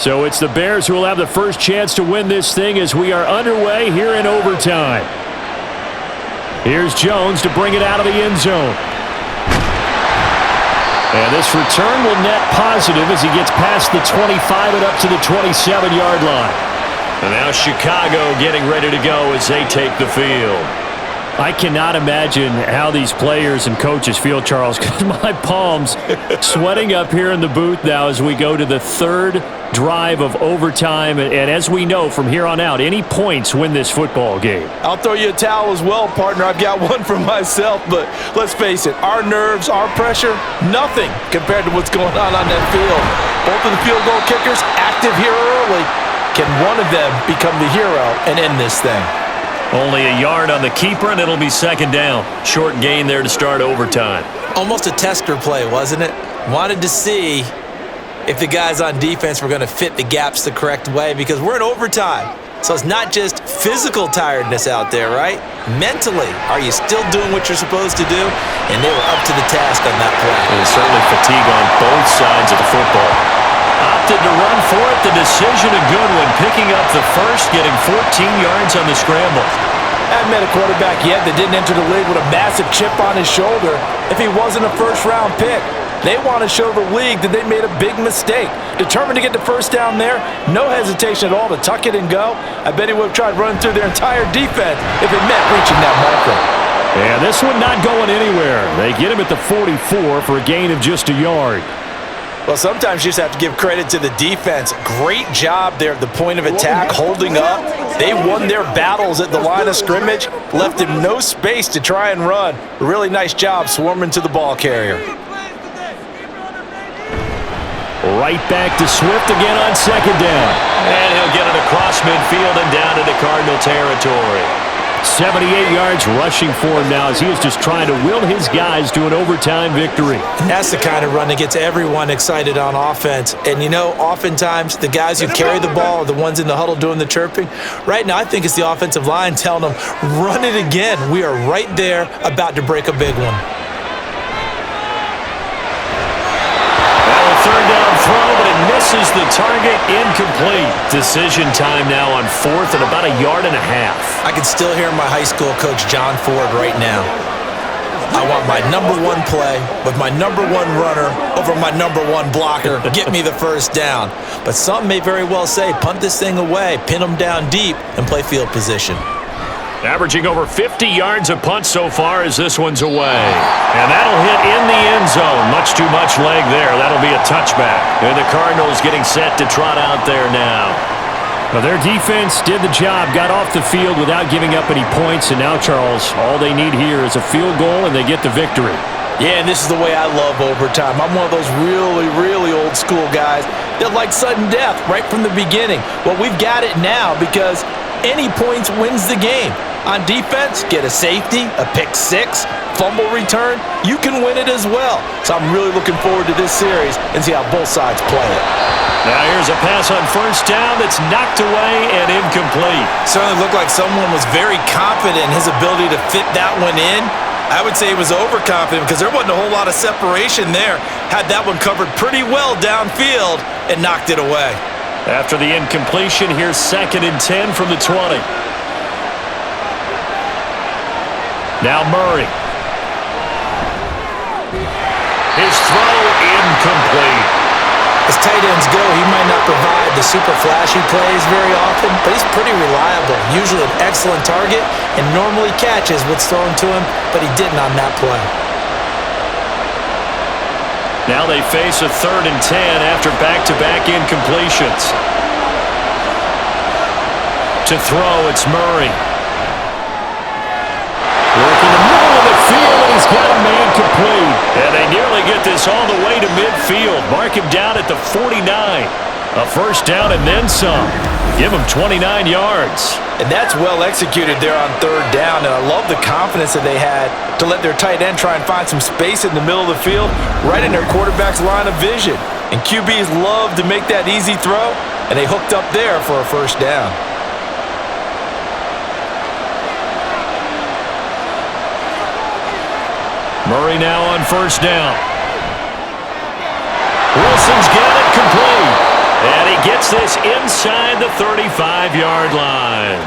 So it's the Bears who will have the first chance to win this thing as we are underway here in overtime. Here's Jones to bring it out of the end zone. And this return will net positive as he gets past the 25 and up to the 27-yard line. And now Chicago getting ready to go as they take the field. I cannot imagine how these players and coaches feel, Charles, because my palms sweating up here in the booth now as we go to the third drive of overtime. And as we know from here on out, any points win this football game. I'll throw you a towel as well, partner. I've got one for myself, but let's face it, our nerves, our pressure, nothing compared to what's going on that field. Both of the field goal kickers active here early. Can one of them become the hero and end this thing? Only a yard on the keeper, and it'll be second down. Short gain there to start overtime. Almost a tester play, wasn't it? Wanted to see if the guys on defense were going to fit the gaps the correct way because we're in overtime. So it's not just physical tiredness out there, right? Mentally, are you still doing what you're supposed to do? And they were up to the task on that play. There's certainly fatigue on both sides of the football. Opted to run for it. The decision a good one. Picking up the first, getting 14 yards on the scramble. I haven't met a quarterback yet that didn't enter the league with a massive chip on his shoulder if he wasn't a first-round pick. They want to show the league that they made a big mistake. Determined to get the first down there, no hesitation at all to tuck it and go. I bet he would have tried running through their entire defense if it meant reaching that marker. Yeah, this one not going anywhere. They get him at the 44 for a gain of just a yard. Well, sometimes you just have to give credit to the defense. Great job there at the point of attack, holding up. They won their battles at the line of scrimmage, left him no space to try and run. A really nice job swarming to the ball carrier. Right back to Swift again on second down. And he'll get it across midfield and down into Cardinal territory. 78 yards rushing for him now as he is just trying to will his guys to an overtime victory. And that's the kind of run that gets everyone excited on offense. And, you know, oftentimes the guys who carry the ball are the ones in the huddle doing the chirping. Right now, I think it's the offensive line telling them, run it again. We are right there about to break a big one. Third down throw, but it misses the target. Incomplete. Decision time now on fourth and about a yard and a half. I can still hear my high school coach, John Ford, right now. I want my number one play with my number one runner over my number one blocker. Get me the first down. But some may very well say, punt this thing away, pin them down deep, and play field position. Averaging over 50 yards a punt so far as this one's away. And that'll hit in the end zone. Much too much leg there. That'll be a touchback. And the Cardinals getting set to trot out there now. Well, their defense did the job, got off the field without giving up any points. And now, Charles, all they need here is a field goal and they get the victory. Yeah, and this is the way I love overtime. I'm one of those really, really old school guys that like sudden death right from the beginning. Well, we've got it now because any points wins the game. On defense, get a safety, a pick six, fumble return, you can win it as well. So I'm really looking forward to this series and see how both sides play it. Now here's a pass on first down that's knocked away and incomplete. Certainly looked like someone was very confident in his ability to fit that one in. I would say he was overconfident because there wasn't a whole lot of separation there. Had that one covered pretty well downfield and knocked it away. After the incompletion, here's 2nd and 10 from the 20. Now Murray. His throw incomplete. As tight ends go, he might not provide the super flashy plays very often, but he's pretty reliable. Usually an excellent target and normally catches what's thrown to him, but he didn't on that play. Now they face a 3rd and 10 after back-to-back incompletions. To throw, it's Murray. Working the middle of the field, and he's got a man complete. And they nearly get this all the way to midfield. Mark him down at the 49. A first down and then some. Give him 29 yards. And that's well executed there on 3rd down, and I love the confidence that they had to let their tight end try and find some space in the middle of the field, right in their quarterback's line of vision. And QBs love to make that easy throw, and they hooked up there for a first down. Murray now on first down. Wilson's got it complete. And he gets this inside the 35-yard line.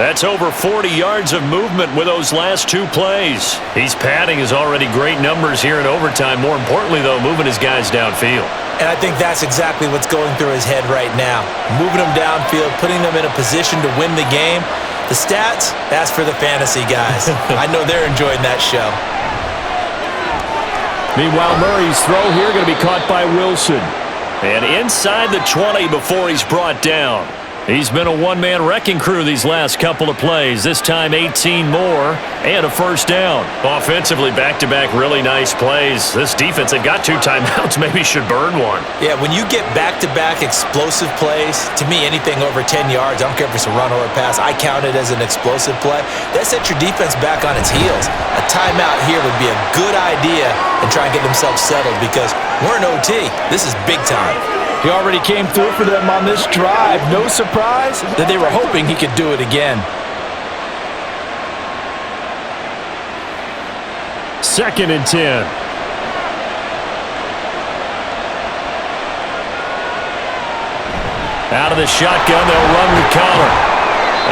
That's over 40 yards of movement with those last 2 plays. He's padding his already great numbers here in overtime. More importantly, though, moving his guys downfield. And I think that's exactly what's going through his head right now. Moving them downfield, putting them in a position to win the game. The stats, that's for the fantasy guys. I know they're enjoying that show. Meanwhile, Murray's throw here going to be caught by Wilson. And inside the 20 before he's brought down. He's been a one-man wrecking crew these last couple of plays. This time 18 more and a first down. Offensively, back-to-back really nice plays. This defense had got 2 timeouts. Maybe should burn one. Yeah, when you get back-to-back explosive plays, to me, anything over 10 yards, I don't care if it's a run or a pass, I count it as an explosive play. That sets your defense back on its heels. A timeout here would be a good idea and try and get themselves settled because we're in OT. This is big time. He already came through for them on this drive. No surprise that they were hoping he could do it again. 2nd and 10. Out of the shotgun, they'll run with Collar.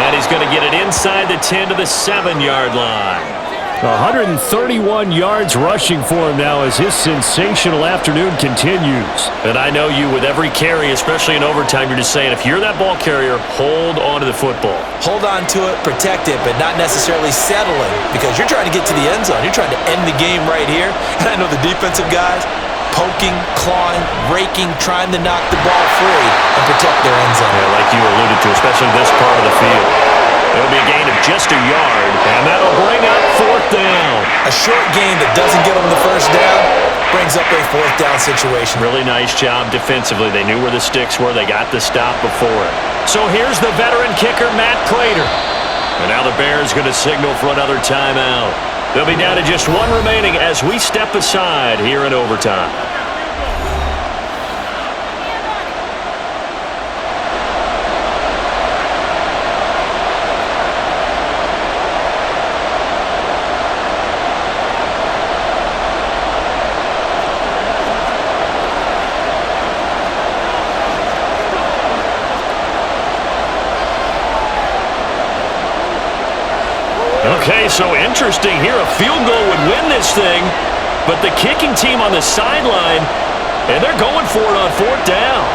And he's going to get it inside the 10 to the 7-yard line. 131 yards rushing for him now as his sensational afternoon continues. And I know you, with every carry, especially in overtime, you're just saying, if you're that ball carrier, hold on to the football. Hold on to it, protect it, but not necessarily settling because you're trying to get to the end zone. You're trying to end the game right here. And I know the defensive guys poking, clawing, raking, trying to knock the ball free and protect their end zone. Yeah, like you alluded to, especially this part of the field. It'll be a gain of just a yard, and that'll bring up 4th down. A short gain that doesn't get them the first down brings up a 4th down situation. Really nice job defensively. They knew where the sticks were. They got the stop before it. So here's the veteran kicker, Matt Prater. And now the Bears going to signal for another timeout. They'll be down to just 1 remaining as we step aside here in overtime. Okay, so interesting here. A field goal would win this thing, but the kicking team on the sideline, and they're going for it on 4th down.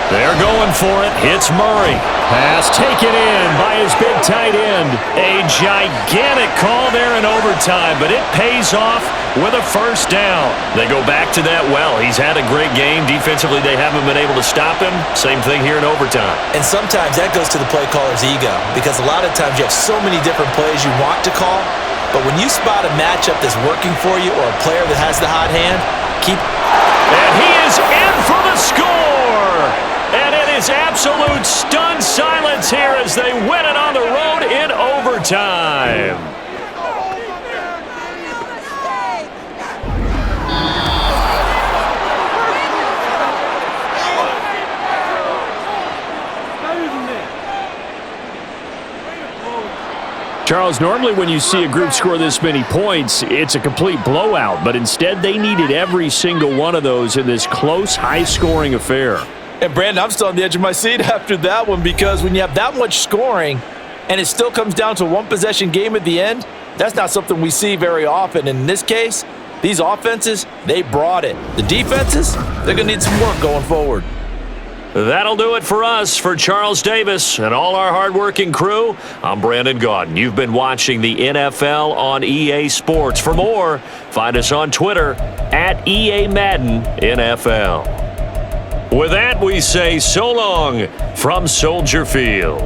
They're going for it. Hits Murray. Pass taken in by his big tight end. A gigantic call there in overtime, but it pays off with a first down. They go back to that well. He's had a great game. Defensively, they haven't been able to stop him. Same thing here in overtime. And sometimes that goes to the play caller's ego because a lot of times you have so many different plays you want to call, but when you spot a matchup that's working for you or a player that has the hot hand, keep... And he is in for the score! And it is absolute stunned silence here as they win it on the road in overtime. Charles, normally when you see a group score this many points, it's a complete blowout. But instead, they needed every single one of those in this close, high-scoring affair. And, Brandon, I'm still on the edge of my seat after that one because when you have that much scoring and it still comes down to a one-possession game at the end, that's not something we see very often. And in this case, these offenses, they brought it. The defenses, they're going to need some work going forward. That'll do it for us. For Charles Davis and all our hardworking crew, I'm Brandon Gaudin. You've been watching the NFL on EA Sports. For more, find us on Twitter at EA Madden NFL. With that, we say so long from Soldier Field.